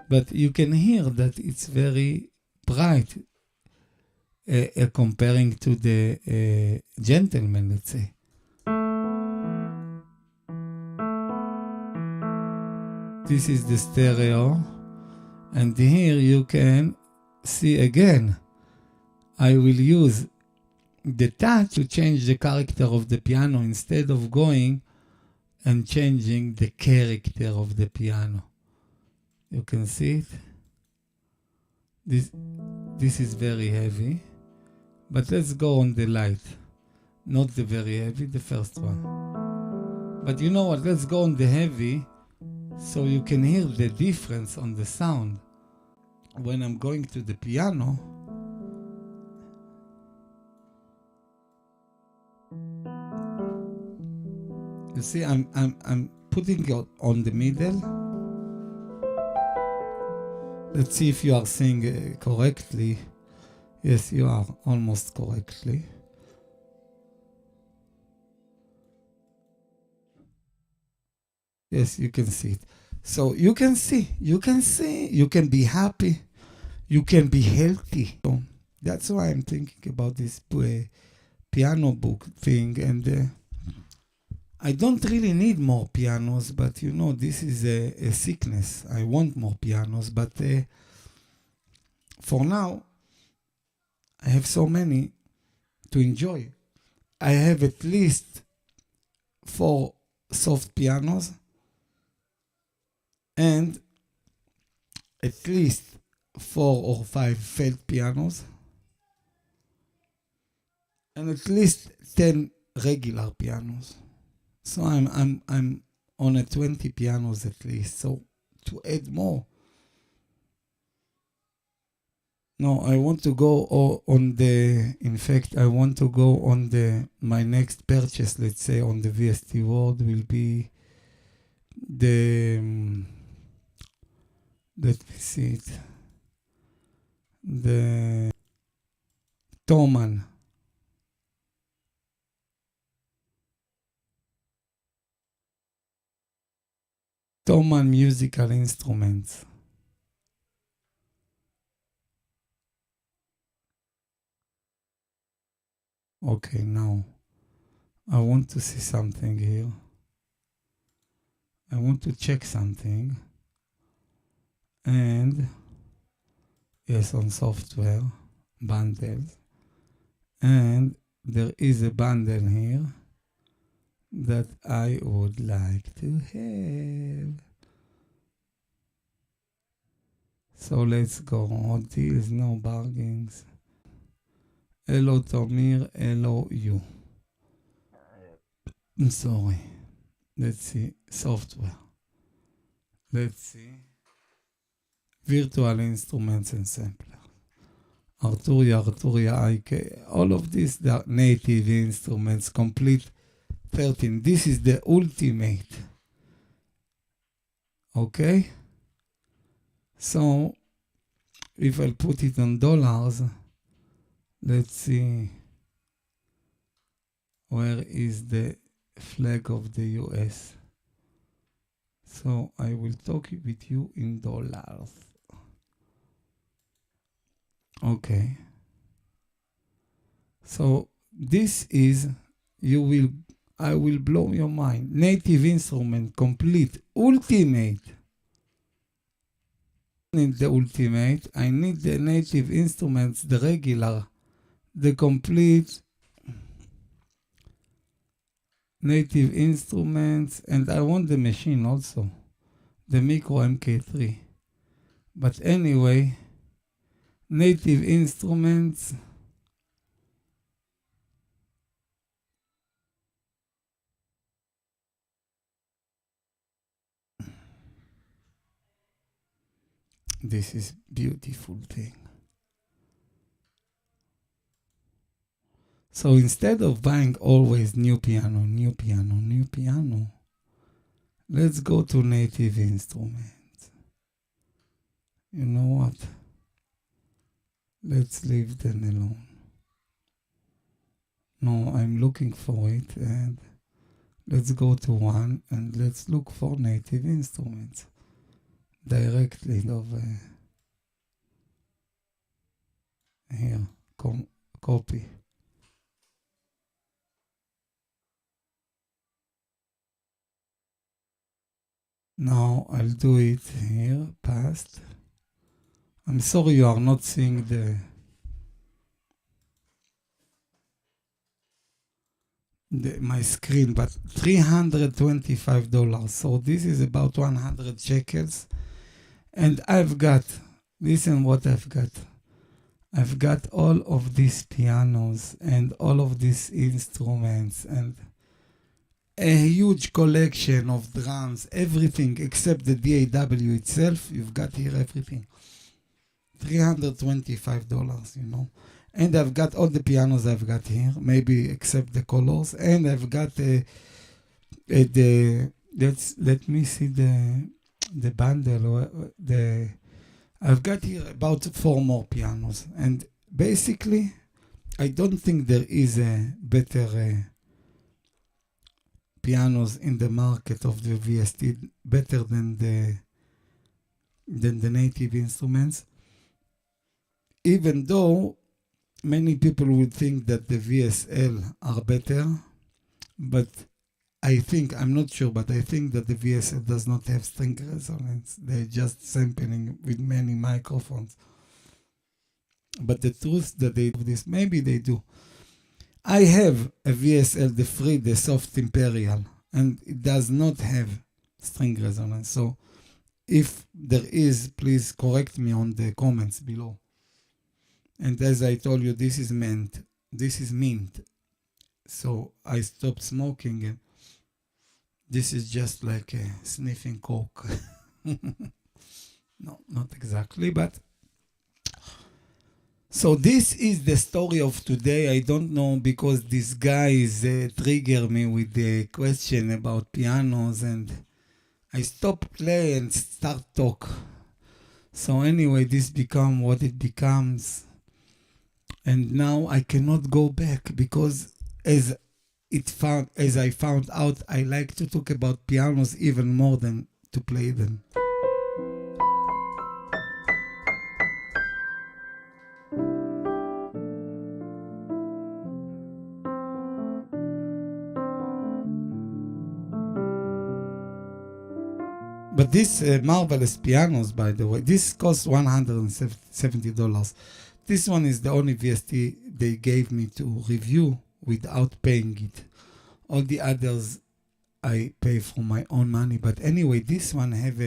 but you can hear that it's very bright comparing to the Gentleman, let's say. This is the stereo, and here you can see again. I will use the touch to change the character of the piano instead of going and changing the character of the piano. You can see it. This is very heavy, but let's go on the light. Not the very heavy, the first one. But you know what, let's go on the heavy so you can hear the difference on the sound. When I'm going to the piano, you see, I'm putting it on the middle. Let's see if you are seeing correctly. Yes, you are almost correctly. Yes, you can see it. So you can see, you can be happy, you can be healthy. So that's why I'm thinking about this piano book thing, and I don't really need more pianos, but you know, this is a sickness. I want more pianos, but for now, I have so many to enjoy. I have at least 4 soft pianos and at least 4 or 5 felt pianos and at least 10 regular pianos. So I'm on a 20 pianos at least. So to add more. No, I want to go on the, in fact, I want to go on my next purchase, let's say, on the VST World will be the, let me see it, the Thomann. Thomann musical instruments. Okay, now I want to see something here. I want to check something. And yes, on software, bundles. And there is a bundle here that I would like to have. So let's go. No deals, no bargains. Hello Tomir, hello you. I'm sorry. Let's see, software. Let's see. Virtual instruments and sampler. Arturia, IK. All of these, they are native instruments, complete 13. This is the ultimate. Okay? So, if I put it on dollars, let's see. Where is the flag of the US? So I will talk with you in dollars. Okay. So this is, I will blow your mind. Native instrument, complete, ultimate. In the ultimate, I need the native instruments, the regular, the complete native instruments, and I want the machine also, the micro MK3. But anyway, native instruments, this is beautiful thing. So instead of buying always new piano, let's go to native instruments. You know what? Let's leave them alone. No, I'm looking for it, and let's go to one and let's look for native instruments directly over here. Copy. Now I'll do it here, past. I'm sorry you are not seeing my screen, but $325. So this is about 100 shekels. And I've got, listen what I've got. I've got all of these pianos and all of these instruments and a huge collection of drums, everything except the DAW itself. You've got here everything. $325, you know. And I've got all the pianos I've got here, maybe except the colors. And I've got let me see the bundle. I've got here about 4 more pianos. And basically, I don't think there is a better pianos in the market of the VST, better than the native instruments. Even though many people would think that the VSL are better, but I'm not sure, but I think that the VSL does not have string resonance. They're just sampling with many microphones. But the truth that they do this, maybe they do. I have a VSL, the soft Imperial, and it does not have string resonance. So if there is, please correct me on the comments below. And as I told you, this is mint. So I stopped smoking, and this is just like sniffing coke. No, not exactly, but so this is the story of today. I don't know, because these guys trigger me with the question about pianos, and I stop play and start talk. So anyway, this become what it becomes. And now I cannot go back, because as I found out, I like to talk about pianos even more than to play them. But these marvelous pianos, by the way, this costs $170. This one is the only VST they gave me to review without paying it. All the others I pay for my own money. But anyway, this one have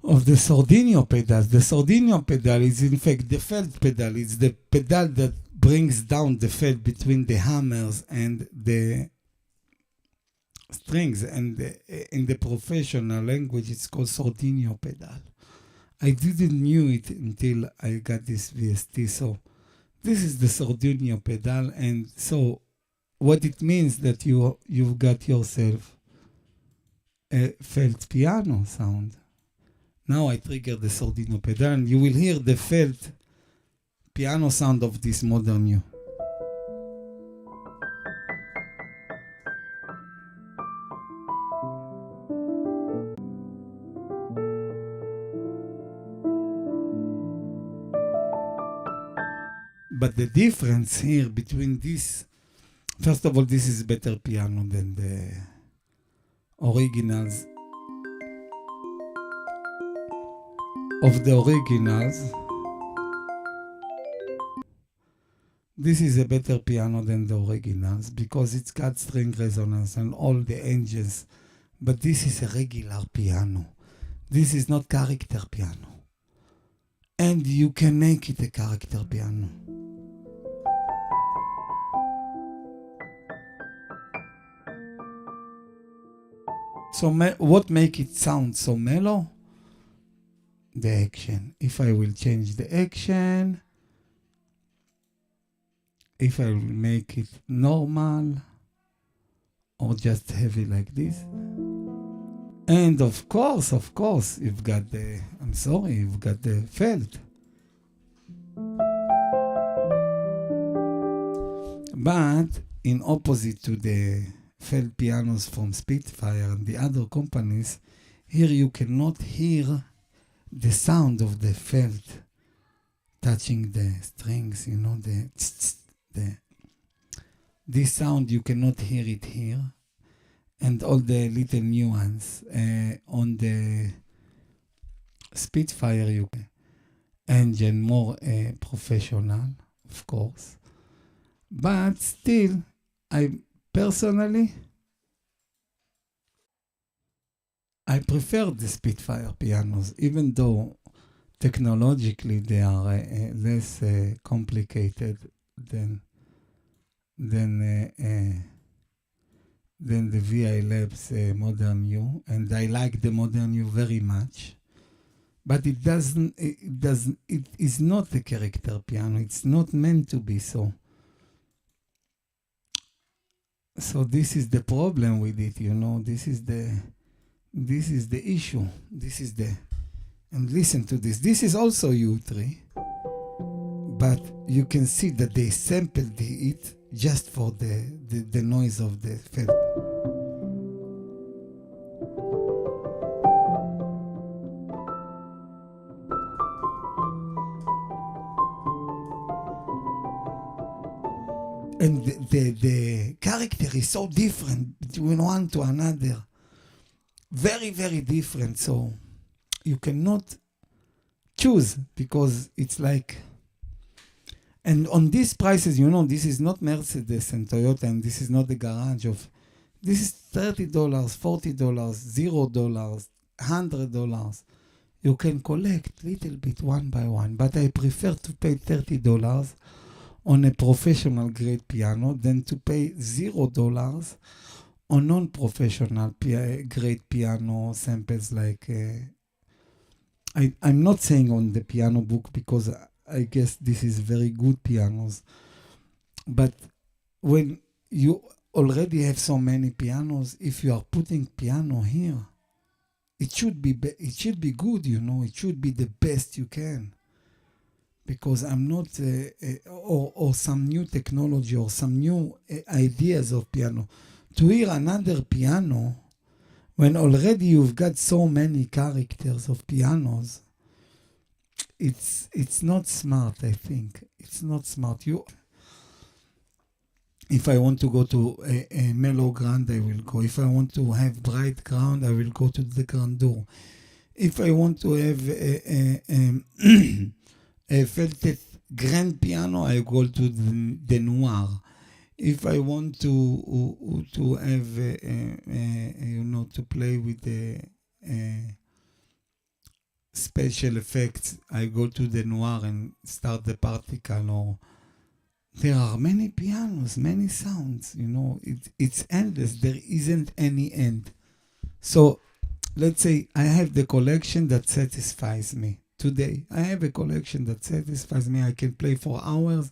of the Sordino pedals. The Sordino pedal is in fact the felt pedal. It's the pedal that brings down the felt between the hammers and the strings, and in the professional language, it's called sordino pedal. I didn't knew it until I got this VST. So this is the sordino pedal, and so what it means that you've got yourself a felt piano sound. Now I trigger the sordino pedal, and you will hear the felt piano sound of this modern U. But the difference here between this, first of all, this is better piano than the originals. Of the originals, this is a better piano than the originals because it's got string resonance and all the angles. But this is a regular piano. This is not character piano. And you can make it a character piano. So what make it sound so mellow? The action. If I will change the action, if I will make it normal or just heavy like this. And of course, you've got you've got the felt. But in opposite to the felt pianos from Spitfire and the other companies, here you cannot hear the sound of the felt touching the strings, this sound you cannot hear it here, and all the little nuance on the Spitfire you engine more professional, of course, but still, I personally I prefer the Spitfire pianos, even though technologically they are less complicated than the VI Labs Modern U, and I like the Modern U very much. But it is not a character piano. It's not meant to be so. So this is the problem with it, This is the issue. And listen to this. This is also U3, but you can see that they sampled it just for the noise of the felt. And the character is so different between one to another. Very, very different. So you cannot choose because it's like, and on these prices, this is not Mercedes and Toyota, and this is not the garage of, this is $30, $40, $0, $100. You can collect little bit one by one, but I prefer to pay $30 on a professional grade piano than to pay $0 on non-professional grade piano samples like I'm not saying on the piano book because I guess this is very good pianos, but when you already have so many pianos, if you are putting piano here, it should be good, it should be the best you can, because I'm not or some new technology or some new ideas of piano. To hear another piano when already you've got so many characters of pianos, it's not smart, I think. It's not smart. If I want to go to a mellow grand, I will go. If I want to have bright ground, I will go to the grandeur. If I want to have a felted grand piano, I go to the noir. If I want to have to play with the special effects, I go to the noir and start the particle or there are many pianos, many sounds, it's endless. There isn't any end. So let's say I have the collection that satisfies me. Today, I have a collection that satisfies me. I can play for hours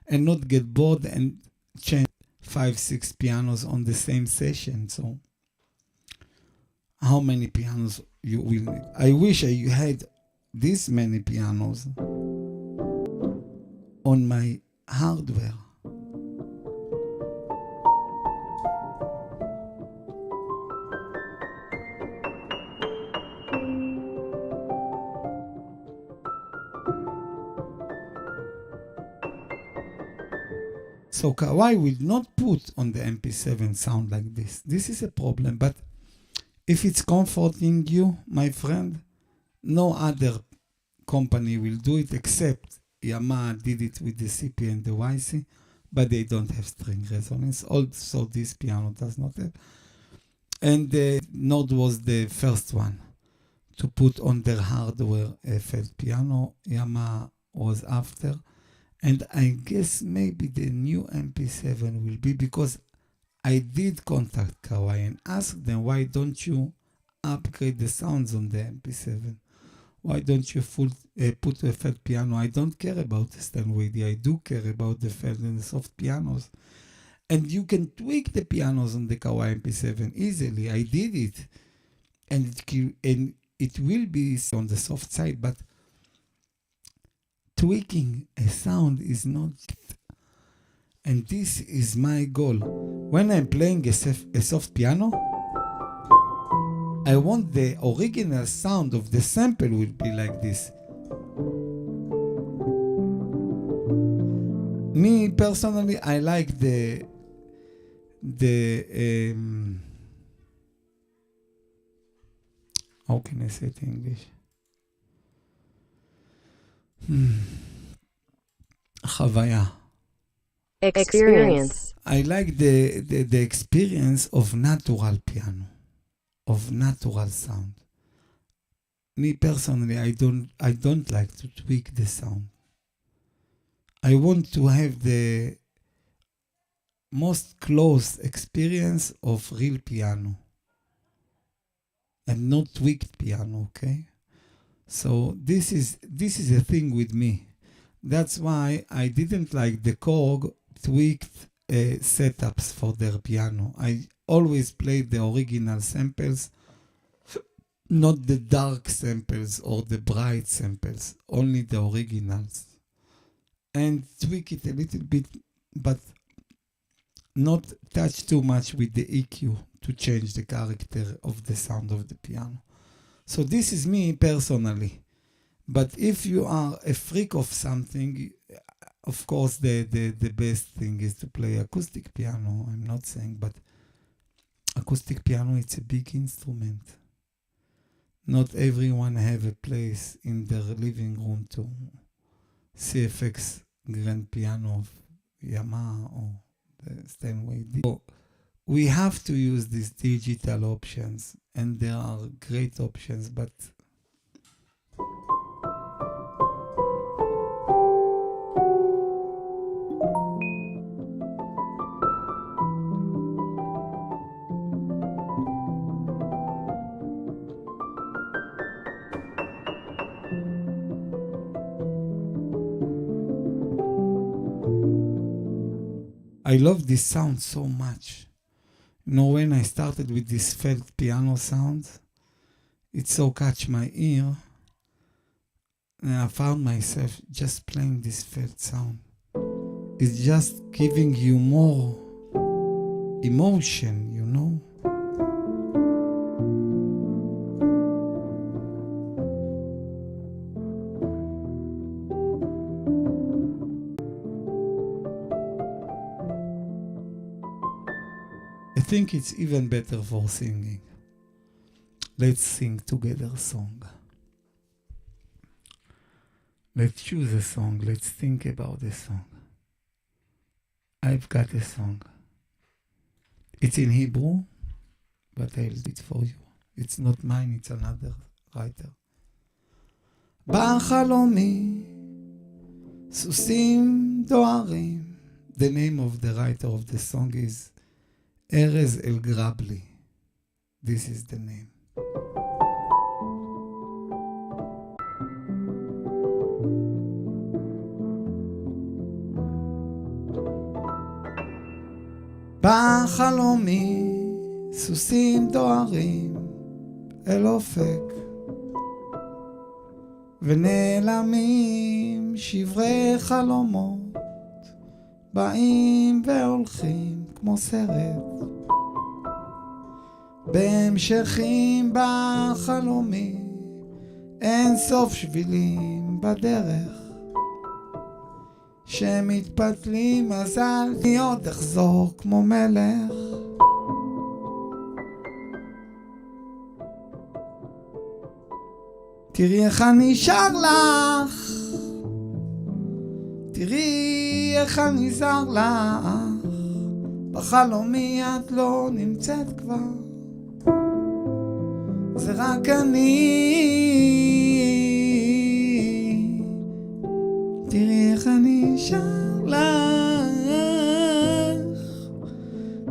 and not get bored and change 5, 6 pianos on the same session. So how many pianos you will need? I wish I had this many pianos on my hardware. So Kawai will not put on the MP7 sound like this. This is a problem, but if it's comforting you, my friend, no other company will do it except Yamaha did it with the CP and the YC, but they don't have string resonance. Also, this piano does not have. And the Nord was the first one to put on their hardware a felt piano. Yamaha was after. And I guess maybe the new MP7 will be, because I did contact Kawai and ask them, why don't you upgrade the sounds on the MP7? Why don't you put a felt piano? I don't care about the Steinway D. I do care about the felt and the soft pianos. And you can tweak the pianos on the Kawai MP7 easily. I did it. And it will be on the soft side, but tweaking a sound is not. And this is my goal. When I'm playing a soft piano, I want the original sound of the sample will be like this. Me personally, I like the how can I say it in English? Chavaya. Experience. I like the experience of natural piano, of natural sound. Me personally, I don't like to tweak the sound. I want to have the most close experience of real piano and not tweaked piano, okay? So this is a thing with me. That's why I didn't like the Korg tweaked setups for their piano. I always played the original samples, not the dark samples or the bright samples, only the originals. And tweak it a little bit, but not touch too much with the EQ to change the character of the sound of the piano. So this is me personally. But if you are a freak of something, of course the best thing is to play acoustic piano. I'm not saying, but acoustic piano, it's a big instrument. Not everyone have a place in their living room to CFX grand piano of Yamaha or the Steinway D. So we have to use these digital options, and there are great options, but I love this sound so much. When I started with this felt piano sound, it so catch my ear, and I found myself just playing this felt sound. It's just giving you more emotion, I think it's even better for singing. Let's sing together a song. Let's choose a song. Let's think about a song. I've got a song. It's in Hebrew, but I'll do it for you. It's not mine, it's another writer. בחלומי סוסים דוהרים the name of the writer of the song is Erez El Grabli. This is the name. בחלומי סוסים דוהרים אל אופק ונעלמים שברי חלומות באים והולכים כמו סרט בהמשכים בחלומי אין סוף שבילים בדרך שמתפתלים מזל אני עוד אחזור כמו מלך תראי איך אני שר לך תראי איך אני זר לך בחלומי את לא נמצאת כבר זה רק אני תראי איך אני שר לך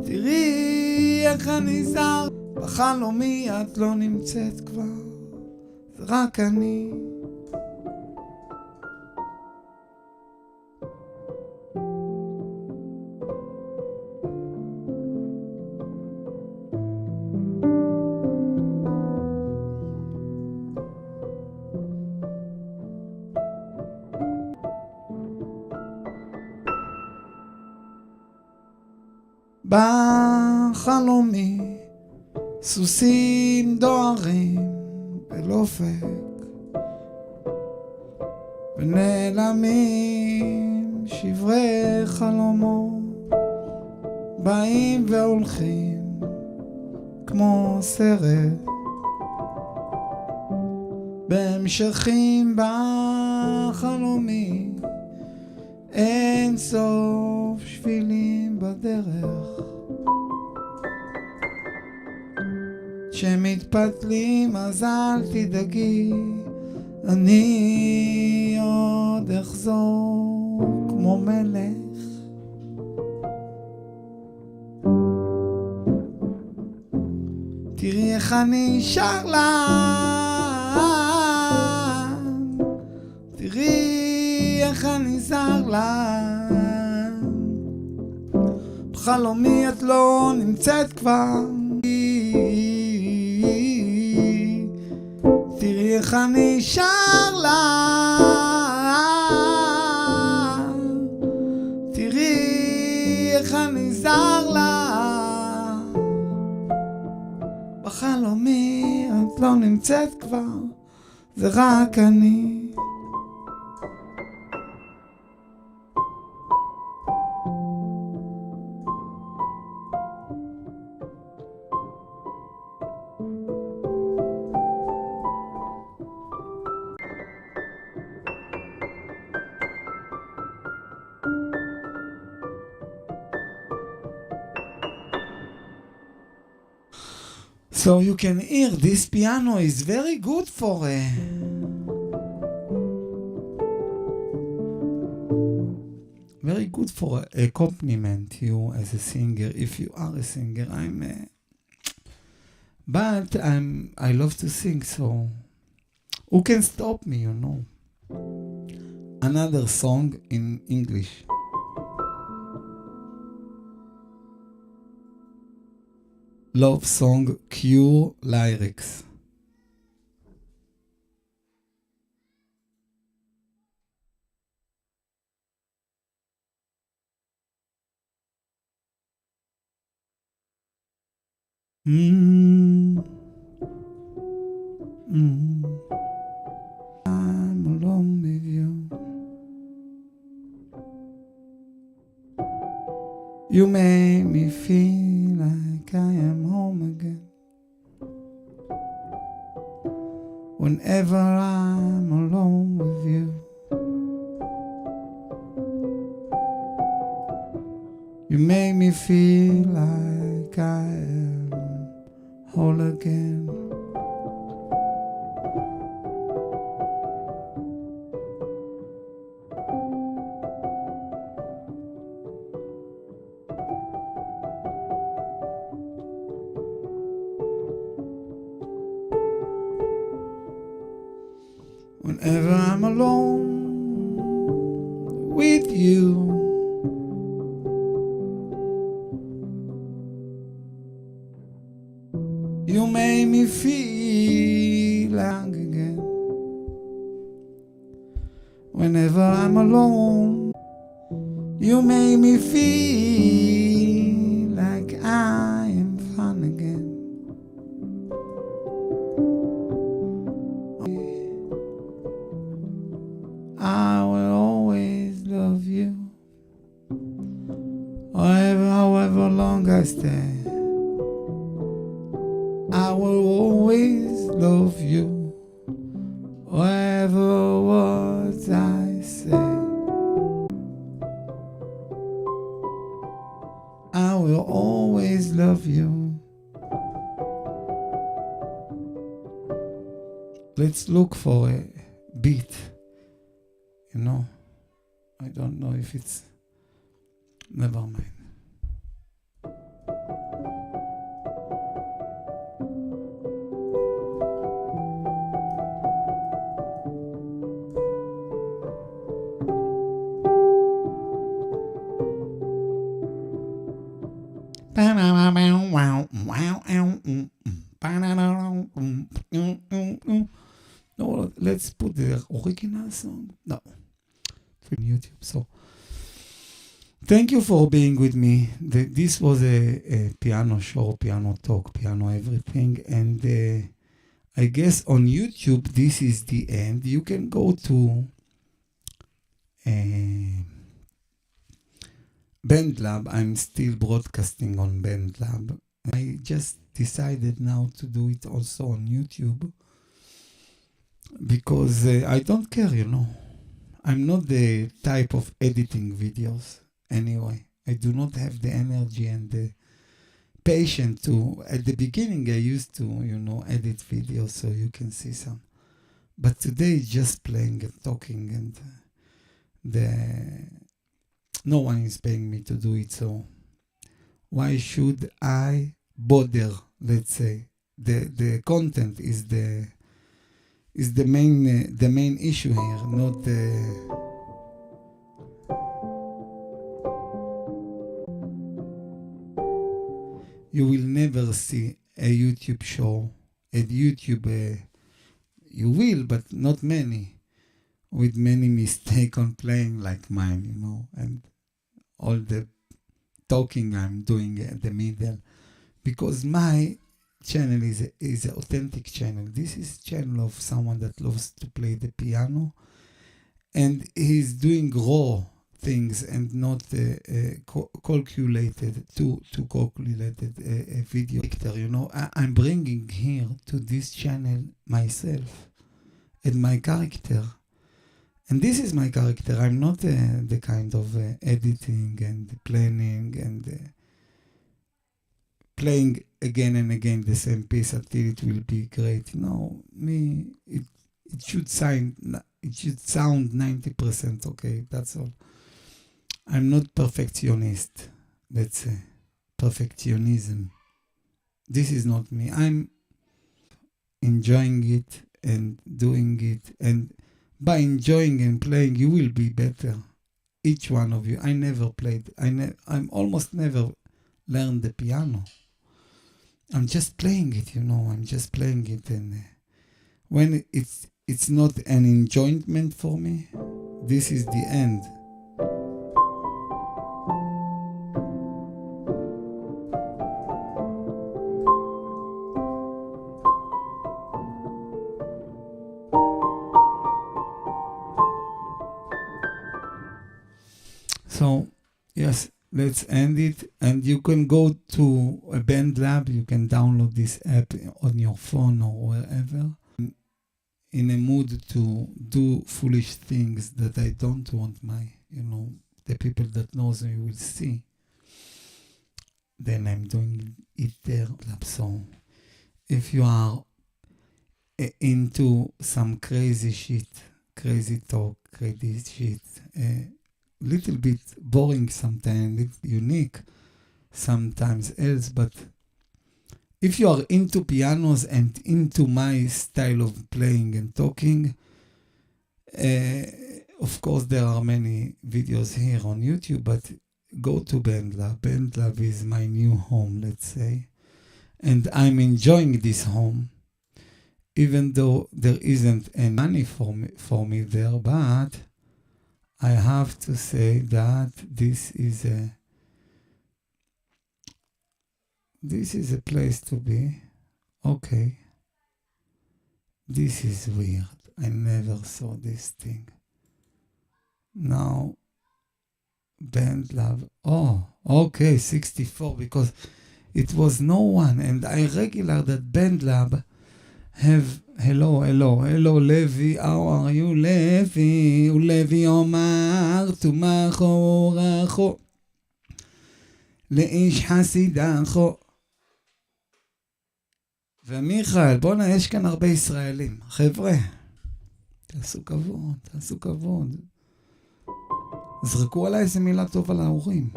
תראי איך אני זר בחלומי את לא נמצאת כבר זה רק אני בחלומי סוסים דוהרים אל אופק ונעלמים שברי חלומות באים והולכים כמו סרט בהמשכים בחלומי אין סוף שבילים בדרך שמתפתלים אז אל תדאגי אני עוד אחזור כמו מלך תראי איך אני שר לך תראי איך אני זר לך בחלומי את לא נמצאת כבר תראי איך אני שר לך תראי איך אני זר לך בחלומי את לא נמצאת כבר זה רק אני So you can hear this piano is very good for accompaniment you as a singer if you are a singer. I love to sing, so who can stop me, you know? Another song in English. Love song Cure lyrics. I'm alone with you. You make me feel like I am home again. Whenever I'm alone with you, you make me feel like I am whole again. Whenever I'm alone with you, you make me feel like again. Whenever I'm alone, you make me feel like I am fun again. I will always love you, however long I stay. I will always love you, whatever words I say. I will always love you. Let's look for a beat. You know, I don't know if it's... Never mind. No, let's put the original song. No, from YouTube. So, thank you for being with me. This was a piano show, piano talk, piano everything. And I guess on YouTube, this is the end. You can go to BandLab. I'm still broadcasting on BandLab. I just decided now to do it also on YouTube because I don't care, you know. I'm not the type of editing videos anyway. I do not have the energy and the patience to... At the beginning, I used to, you know, edit videos so you can see some. But today, just playing and talking, and no one is paying me to do it, so why should I bother? Let's say the content is the main issue here, not the... You will never see a YouTube show, you will, but not many, with many mistakes on playing like mine, you know, and all the talking I'm doing at the middle, because my channel is an authentic channel. This is a channel of someone that loves to play the piano, and he's doing raw things and not calculated video. You know, I'm bringing here to this channel myself and my character. And this is my character. I'm not the kind of editing and planning and playing again and again the same piece until it will be great. No, me, it should sound 90% okay. That's all. I'm not perfectionist. Let's say perfectionism. This is not me. I'm enjoying it and doing it, and by enjoying and playing, you will be better. Each one of you. I never played. I'm almost never learned the piano. I'm just playing it, you know. I'm just playing it, and when it's not an enjoyment for me, this is the end. So, yes, let's end it. And you can go to a BandLab. You can download this app on your phone or wherever. In a mood to do foolish things that I don't want the people that knows me will see. Then I'm doing it there. So, if you are into some crazy shit, crazy talk, crazy shit, little bit boring sometimes, little unique sometimes else, but if you are into pianos and into my style of playing and talking, Of course, there are many videos here on YouTube, but go to BandLab. BandLab is my new home, let's say. And I'm enjoying this home, even though there isn't any money for me there, but I have to say that this is a place to be. Okay. This is weird. I never saw this thing. Now, BandLab. Oh, okay, 64, because it was no one. And I regular that BandLab have, hello, Levi, how are you, Levi? Levi אומר, תומכו רחו, לאיש חסידךו. ומיכאל, בוא'נה, יש כאן הרבה ישראלים. חבר'ה, תעשו כבוד. זרקו עליי איזה מילה טובה להורים.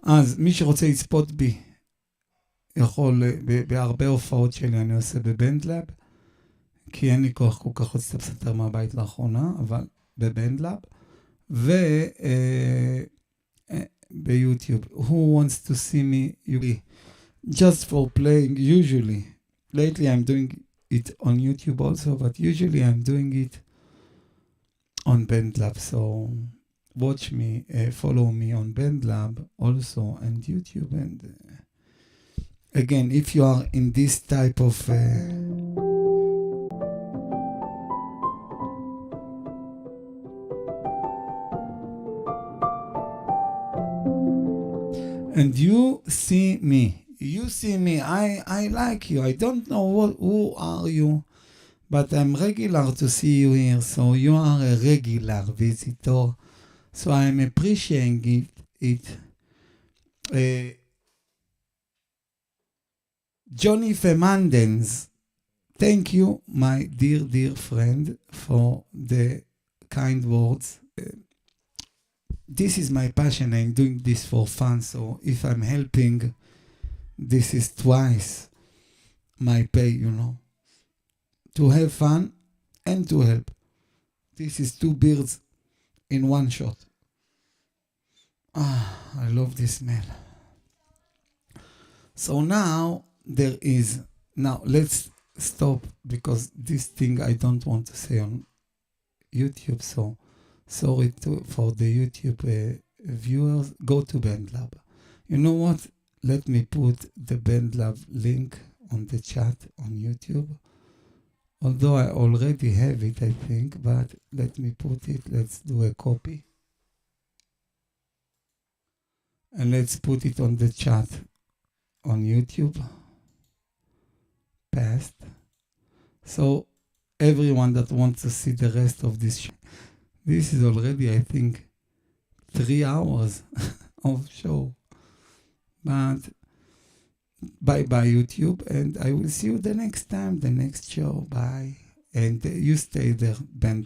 אז מי שרוצה לצפות בי, יכול, בהרבה הופעות שלי אני עושה בבנדלאב, כי אין לי כוח כל כך עוד סטפסטר מהבית לאחרונה, אבל בבנדלאב, ביוטיוב. Who wants to see me? Just for playing, usually. Lately I'm doing it on YouTube also, but usually I'm doing it on BandLab. So watch me, follow me on BandLab also and YouTube. And again, if you are in this type of and you see me, I like you. I don't know who are you, but I'm regular to see you here. So you are a regular visitor. So I'm appreciating it. Johnny Fernandez, thank you, my dear friend, for the kind words. This is my passion. I'm doing this for fun. So if I'm helping, this is twice my pay, to have fun and to help. This is two birds in one shot. I love this smell. So now let's stop, because this thing I don't want to say on YouTube. So sorry for the YouTube viewers. Go to BandLab. You know what? Let me put the BandLab link on the chat on YouTube. Although I already have it, I think, but let me put it. Let's do a copy. And let's put it on the chat on YouTube. Past. So everyone that wants to see the rest of this show. This is already, I think, 3 hours of show. But bye YouTube, and I will see you the next time, the next show. Bye. And you stay there, band.